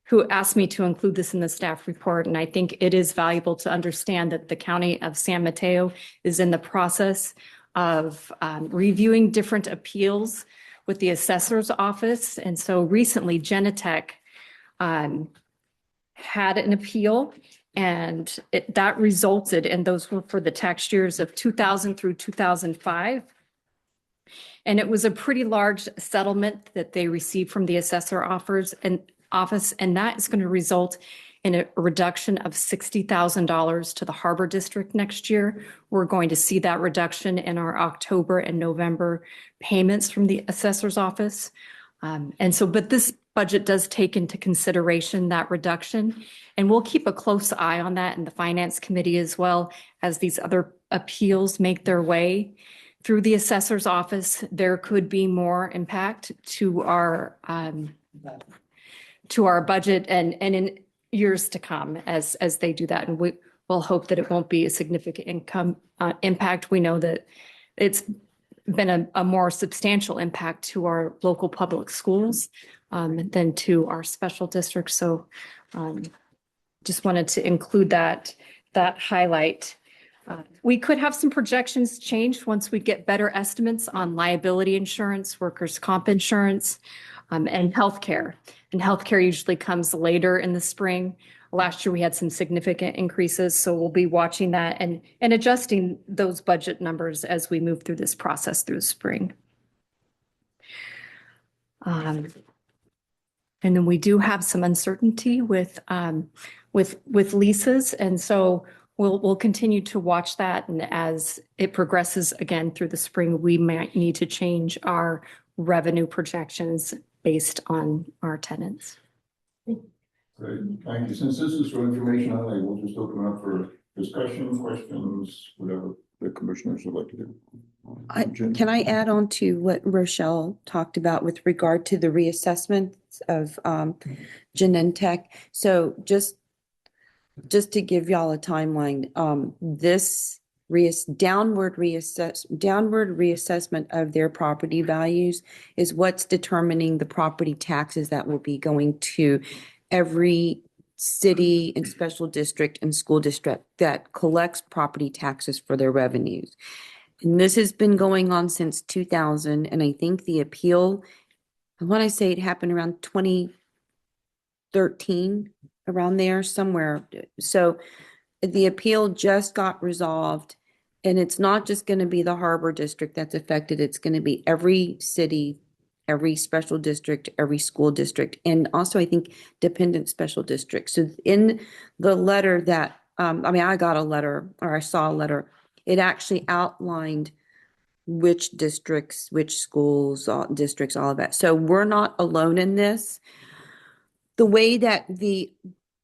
who asked me to include this in the staff report. And I think it is valuable to understand that the county of San Mateo is in the process of reviewing different appeals with the assessor's office. And so recently Genetech had an appeal, and that resulted in those were for the tax years of 2000 through 2005. And it was a pretty large settlement that they received from the assessor office, and that is going to result in a reduction of $60,000 to the Harbor District next year. We're going to see that reduction in our October and November payments from the assessor's office. But this budget does take into consideration that reduction, and we'll keep a close eye on that in the Finance Committee as well as these other appeals make their way through the assessor's office. There could be more impact to our budget and in years to come as they do that. And we will hope that it won't be a significant income impact. We know that it's been a more substantial impact to our local public schools than to our special districts. So just wanted to include that highlight. We could have some projections changed once we get better estimates on liability insurance, workers' comp insurance, and healthcare. And healthcare usually comes later in the spring. Last year, we had some significant increases, so we'll be watching that and adjusting those budget numbers as we move through this process through the spring. And then we do have some uncertainty with leases, and so we'll continue to watch that. And as it progresses again through the spring, we might need to change our revenue projections based on our tenants. Great, thank you. Since this is for information only, we'll just open up for discussion, questions, whatever the commissioners would like to do. Can I add on to what Rochelle talked about with regard to the reassessment of Genentech? So just to give y'all a timeline, this downward reassessment of their property values is what's determining the property taxes that will be going to every city and special district and school district that collects property taxes for their revenues. And this has been going on since 2000. And I think the appeal, I want to say it happened around 2013, around there somewhere. So the appeal just got resolved, and it's not just going to be the Harbor District that's affected. It's going to be every city, every special district, every school district, and also I think dependent special districts. So in the letter that, I got a letter, or I saw a letter, it actually outlined which districts, which schools, districts, all of that. So we're not alone in this. The way that the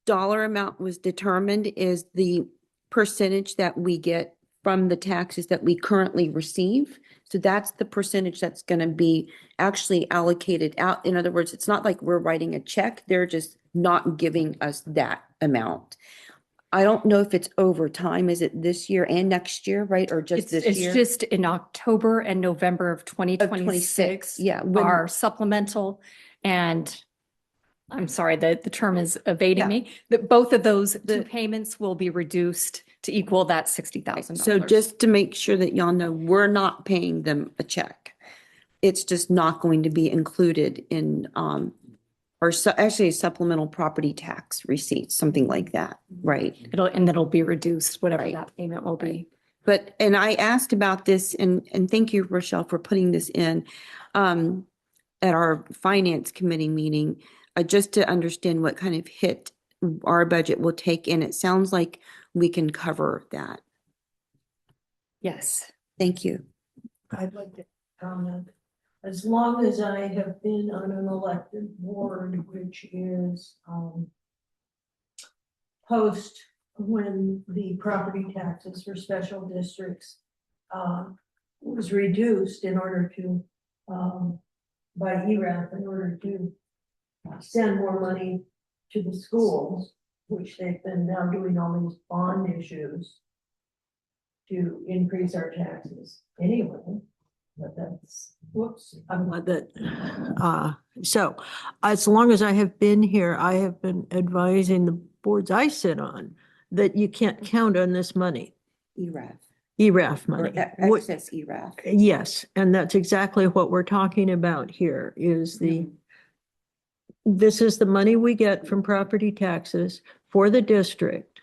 dollar amount was determined is the percentage that we get from the taxes that we currently receive. So that's the percentage that's going to be actually allocated out. In other words, it's not like we're writing a check. They're just not giving us that amount. I don't know if it's over time. Is it this year and next year, right? Or just this year? It's just in October and November of 2026. Yeah. Our supplemental, and I'm sorry, the term is evading me, that both of those two payments will be reduced to equal that $60,000. So just to make sure that y'all know, we're not paying them a check. It's just not going to be included in, actually a supplemental property tax receipt, something like that, right? It'll be reduced, whatever that payment will be. And I asked about this, and thank you, Rochelle, for putting this in. at our finance committee meeting, just to understand what kind of hit our budget will take, and it sounds like we can cover that. Yes. Thank you. I'd like to comment. As long as I have been on an elected board, which is post when the property taxes for special districts was reduced in order to by ERAF in order to send more money to the schools, which they've been now doing all these bond issues to increase our taxes anyway. But that's, whoops, I'm glad that, so as long as I have been here, I have been advising the boards I sit on that you can't count on this money, ERAF. ERAF Or money. excess ERAF. Yes, and that's exactly what we're talking about here is this is the money we get from property taxes for the district.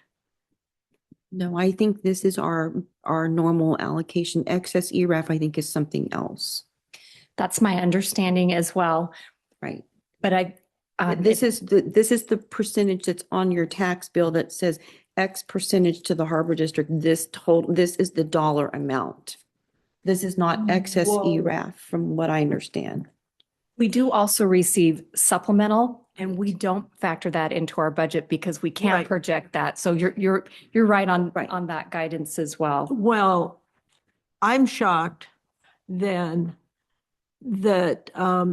No, I think this is our normal allocation. Excess ERAF, I think, is something else. That's my understanding as well. Right. But this is the percentage that's on your tax bill that says X percentage to the Harbor District. This is the dollar amount. This is not excess ERAF from what I understand. we do also receive supplemental, and we don't factor that into our budget because we can't Right. project that. So you're right on that guidance as well. Well, I'm shocked then that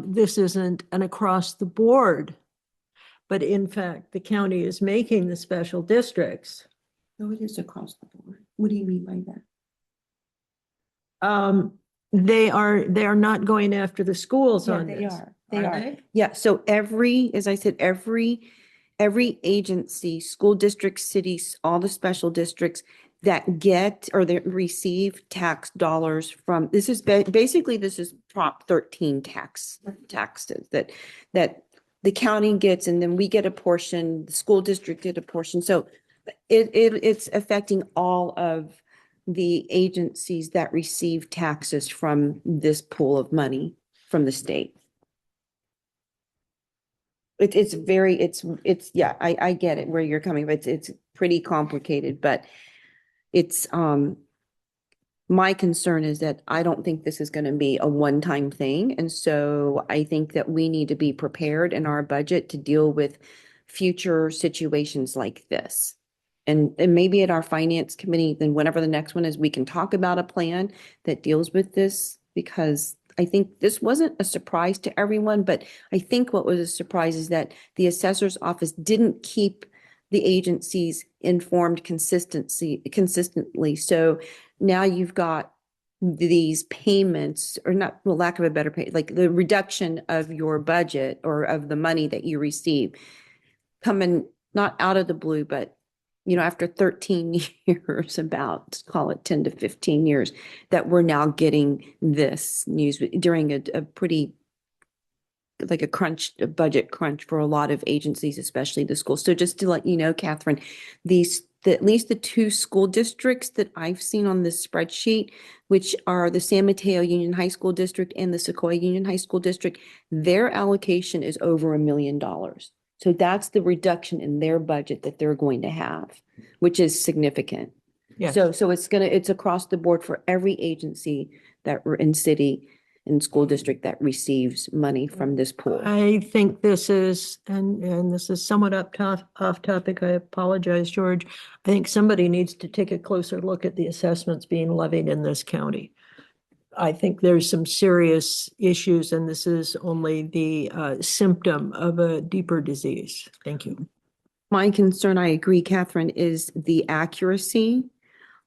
this isn't an across the board. But in fact, the county is making the special districts. No, it is across the board. What do you mean by that? They are not going after the schools Yeah, on they this. are. They are. Yeah, so as I said, every agency, school districts, cities, all the special districts that get or that receive tax dollars from, this is basically, this is Prop 13 taxes that the county gets, and then we get a portion, the school district get a portion. So it's affecting all of the agencies that receive taxes from this pool of money from the state. Yeah, I get it where you're coming, but it's pretty complicated, but it's, my concern is that I don't think this is going to be a one-time thing. And so I think that we need to be prepared in our budget to deal with future situations like this. And maybe at our finance committee, then whenever the next one is, we can talk about a plan that deals with this, because I think this wasn't a surprise to everyone, but I think what was a surprise is that the assessor's office didn't keep the agencies informed consistently. So now you've got these payments, or not, well, lack of a better pay, like the reduction of your budget or of the money that you receive coming not out of the blue, but after 13 years, about call it 10 to 15 years, that we're now getting this news during a pretty, like a budget crunch for a lot of agencies, especially the schools. So just to let you know, Catherine, at least the two school districts that I've seen on this spreadsheet, which are the San Mateo Union High School District and the Sequoia Union High School District, their allocation is over $1 million. So that's the reduction in their budget that they're going to have, which is significant. Yes. So it's across the board for every agency that we're in city and school district that receives money from this pool. I think this is, and this is somewhat off topic. I apologize, George. I think somebody needs to take a closer look at the assessments being levied in this county. I think there's some serious issues, and this is only the symptom of a deeper disease. Thank you. My concern, I agree, Catherine, is the accuracy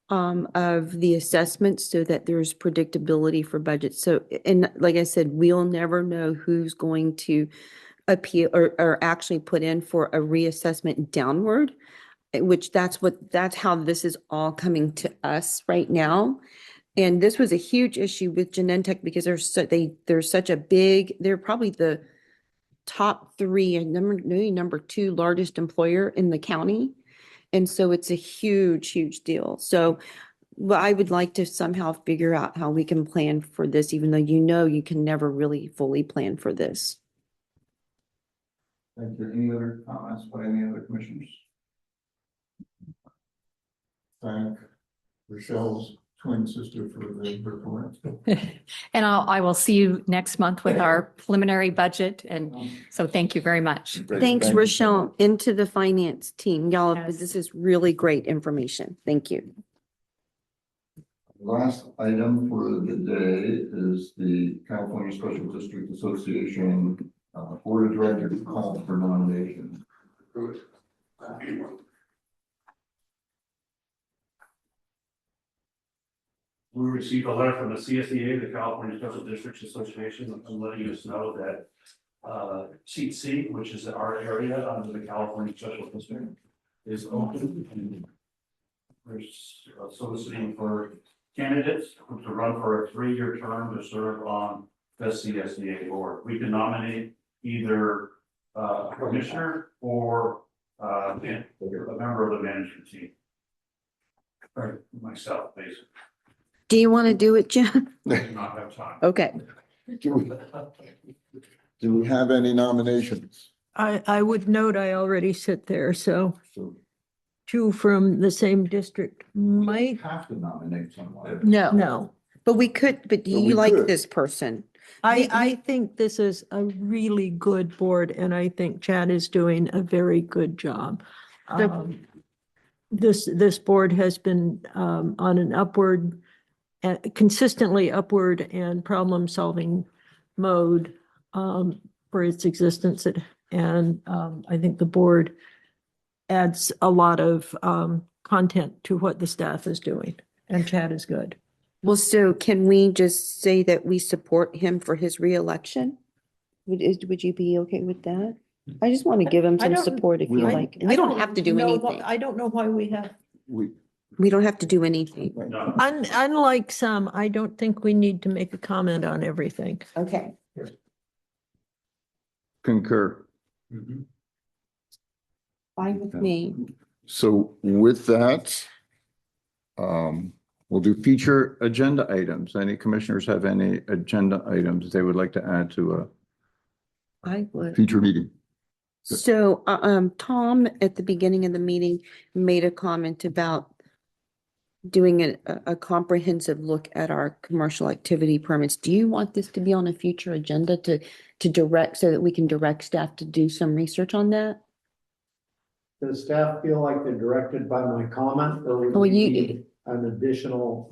of the assessments so that there's predictability for budgets. So, and like I said, we'll never know who's going to appeal or actually put in for a reassessment downward, which that's how this is all coming to us right now. And this was a huge issue with Genentech because they're probably the top 3 and number 2 largest employer in the county. And so it's a huge, huge deal. So But I would like to somehow figure out how we can plan for this, even though you can never really fully plan for this. Thank you. Any other comments by any other commissioners? Thank Rochelle's twin sister for the report. And I will see you next month with our preliminary budget. And so thank you very much. Thanks, Rochelle, into the finance team. Y'all, Yes. this is really great information. Thank you. Last item for the day is the California Special District Association Board of Directors call for nomination. We received a letter from the CSEA, the California Special Districts Association, letting us know that seat C, which is our area under the California Special District, is open. And we're soliciting for candidates to run for a 3-year term to serve on the CSEA board. We can nominate either a commissioner or a member of the management team. Or myself, basically. Do you want to do it, Jim? I do not have time. Okay. Do we have any nominations? I would note I already sit there, so So two from the same district might, have to nominate someone. no. But we could, but we you like could. this person. I think this is a really good board and I think Chad is doing a very good job. This board has been on an upward, consistently upward and problem-solving mode for its existence. And I think the board adds a lot of content to what the staff is doing, and Chad is good. Well, so can we just say that we support him for his reelection? Would you be okay with that? I just want to give him I some don't- support if you like. We don't have to do anything. I don't know why we have. We don't have to do anything. Unlike some, I don't think we need to make a comment on everything. Okay. Concur. Fine with me. So with that, we'll do future agenda items. Any commissioners have any agenda items they would like to add to I a would. future meeting? So, Tom, at the beginning of the meeting, made a comment about doing a comprehensive look at our commercial activity permits. Do you want this to be on a future agenda to direct, so that we can direct staff to do some research on that? Does staff feel like they're directed by my comment or would Well, we you- need an additional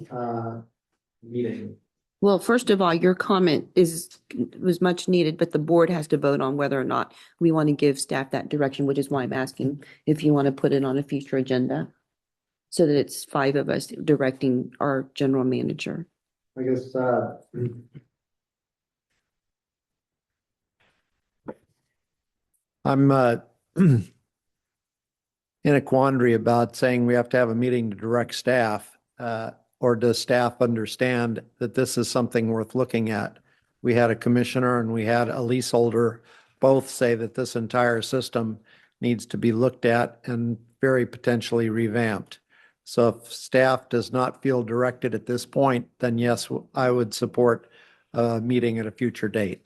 meeting? Well, first of all, your comment was much needed, but the board has to vote on whether or not we want to give staff that direction, which is why I'm asking if you want to put it on a future agenda. So that it's 5 of us directing our general manager. I guess, I'm in a quandary about saying we have to have a meeting to direct staff, or does staff understand that this is something worth looking at? We had a commissioner and we had a leaseholder both say that this entire system needs to be looked at and very potentially revamped. So if staff does not feel directed at this point, then yes, I would support a meeting at a future date.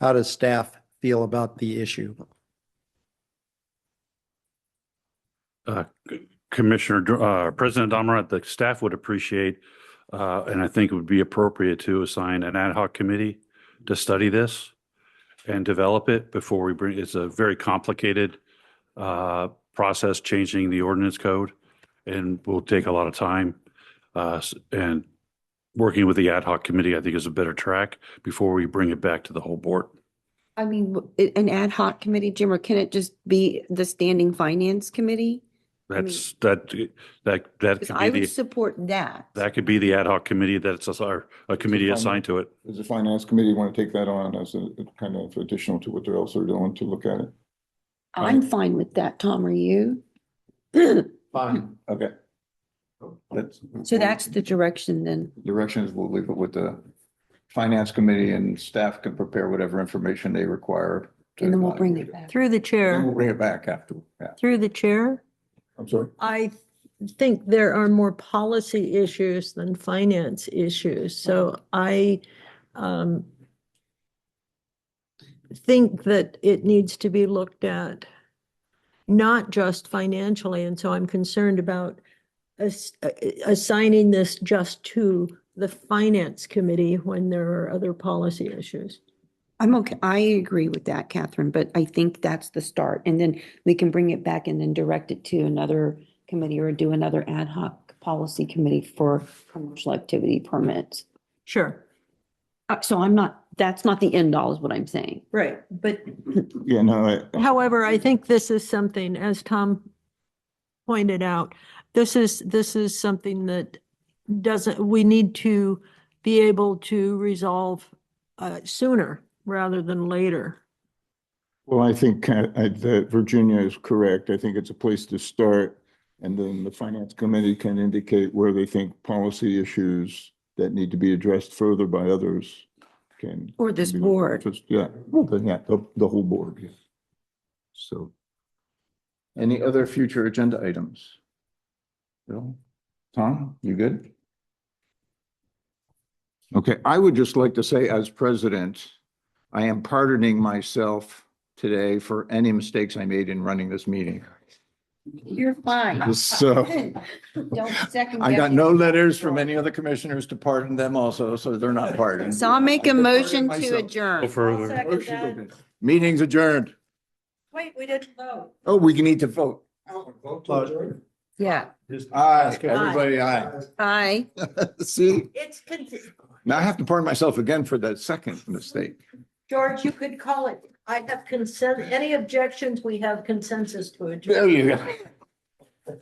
How does staff feel about the issue? Commissioner, President Domerant, the staff would appreciate, and I think it would be appropriate to assign an ad hoc committee to study this and develop it before we bring, it's a very complicated process, changing the ordinance code, and will take a lot of time. And working with the ad hoc committee, I think, is a better track before we bring it back to the whole board. I mean, an ad hoc committee, Jim, or can it just be the standing finance committee? That's, that Because could I be would the, support that. that could be the ad hoc committee that's a committee assigned to it. Does the finance committee want to take that on as a kind of additional to what they're also doing to look at it? I'm fine with that, Tom, are you? Fine. Okay. So that's the direction then. Directions, we'll leave it with the finance committee and staff can prepare whatever information they require. And then we'll bring it back. Through the And then chair, we'll bring it back after. Yeah. through the chair, I'm sorry. I think there are more policy issues than finance issues. So I think that it needs to be looked at not just financially. And so I'm concerned about assigning this just to the finance committee when there are other policy issues. I'm okay. I agree with that, Catherine, but I think that's the start. And then we can bring it back and then direct it to another committee or do another ad hoc policy committee for commercial activity permits. Sure. So I'm not, that's not the end all is what I'm saying. Right, but Yeah, no, however, I think this is something, as Tom pointed out, this is something that we need to be able to resolve sooner rather than later. well, I think that Virginia is correct. I think it's a place to start. And then the finance committee can indicate where they think policy issues that need to be addressed further by others can. Or this can be- board. Yeah, well, then, yeah, the whole board. Yeah. So any other future agenda items? Bill, Tom, you good? Okay, I would just like to say as president, I am pardoning myself today for any mistakes I made in running this meeting. You're fine. So Don't second. I got no letters from any other commissioners to pardon them also, so they're not pardoned. So I'll make a motion to Myself. Go adjourn. further. Meeting's adjourned. Wait, we didn't vote. Oh, we can need to vote. Yeah. Aye, everybody, aye. Aye. See, It's, now I have to pardon myself again for that second mistake. George, you could call it, I have consent, any objections, we have consensus to adjourn. There you go.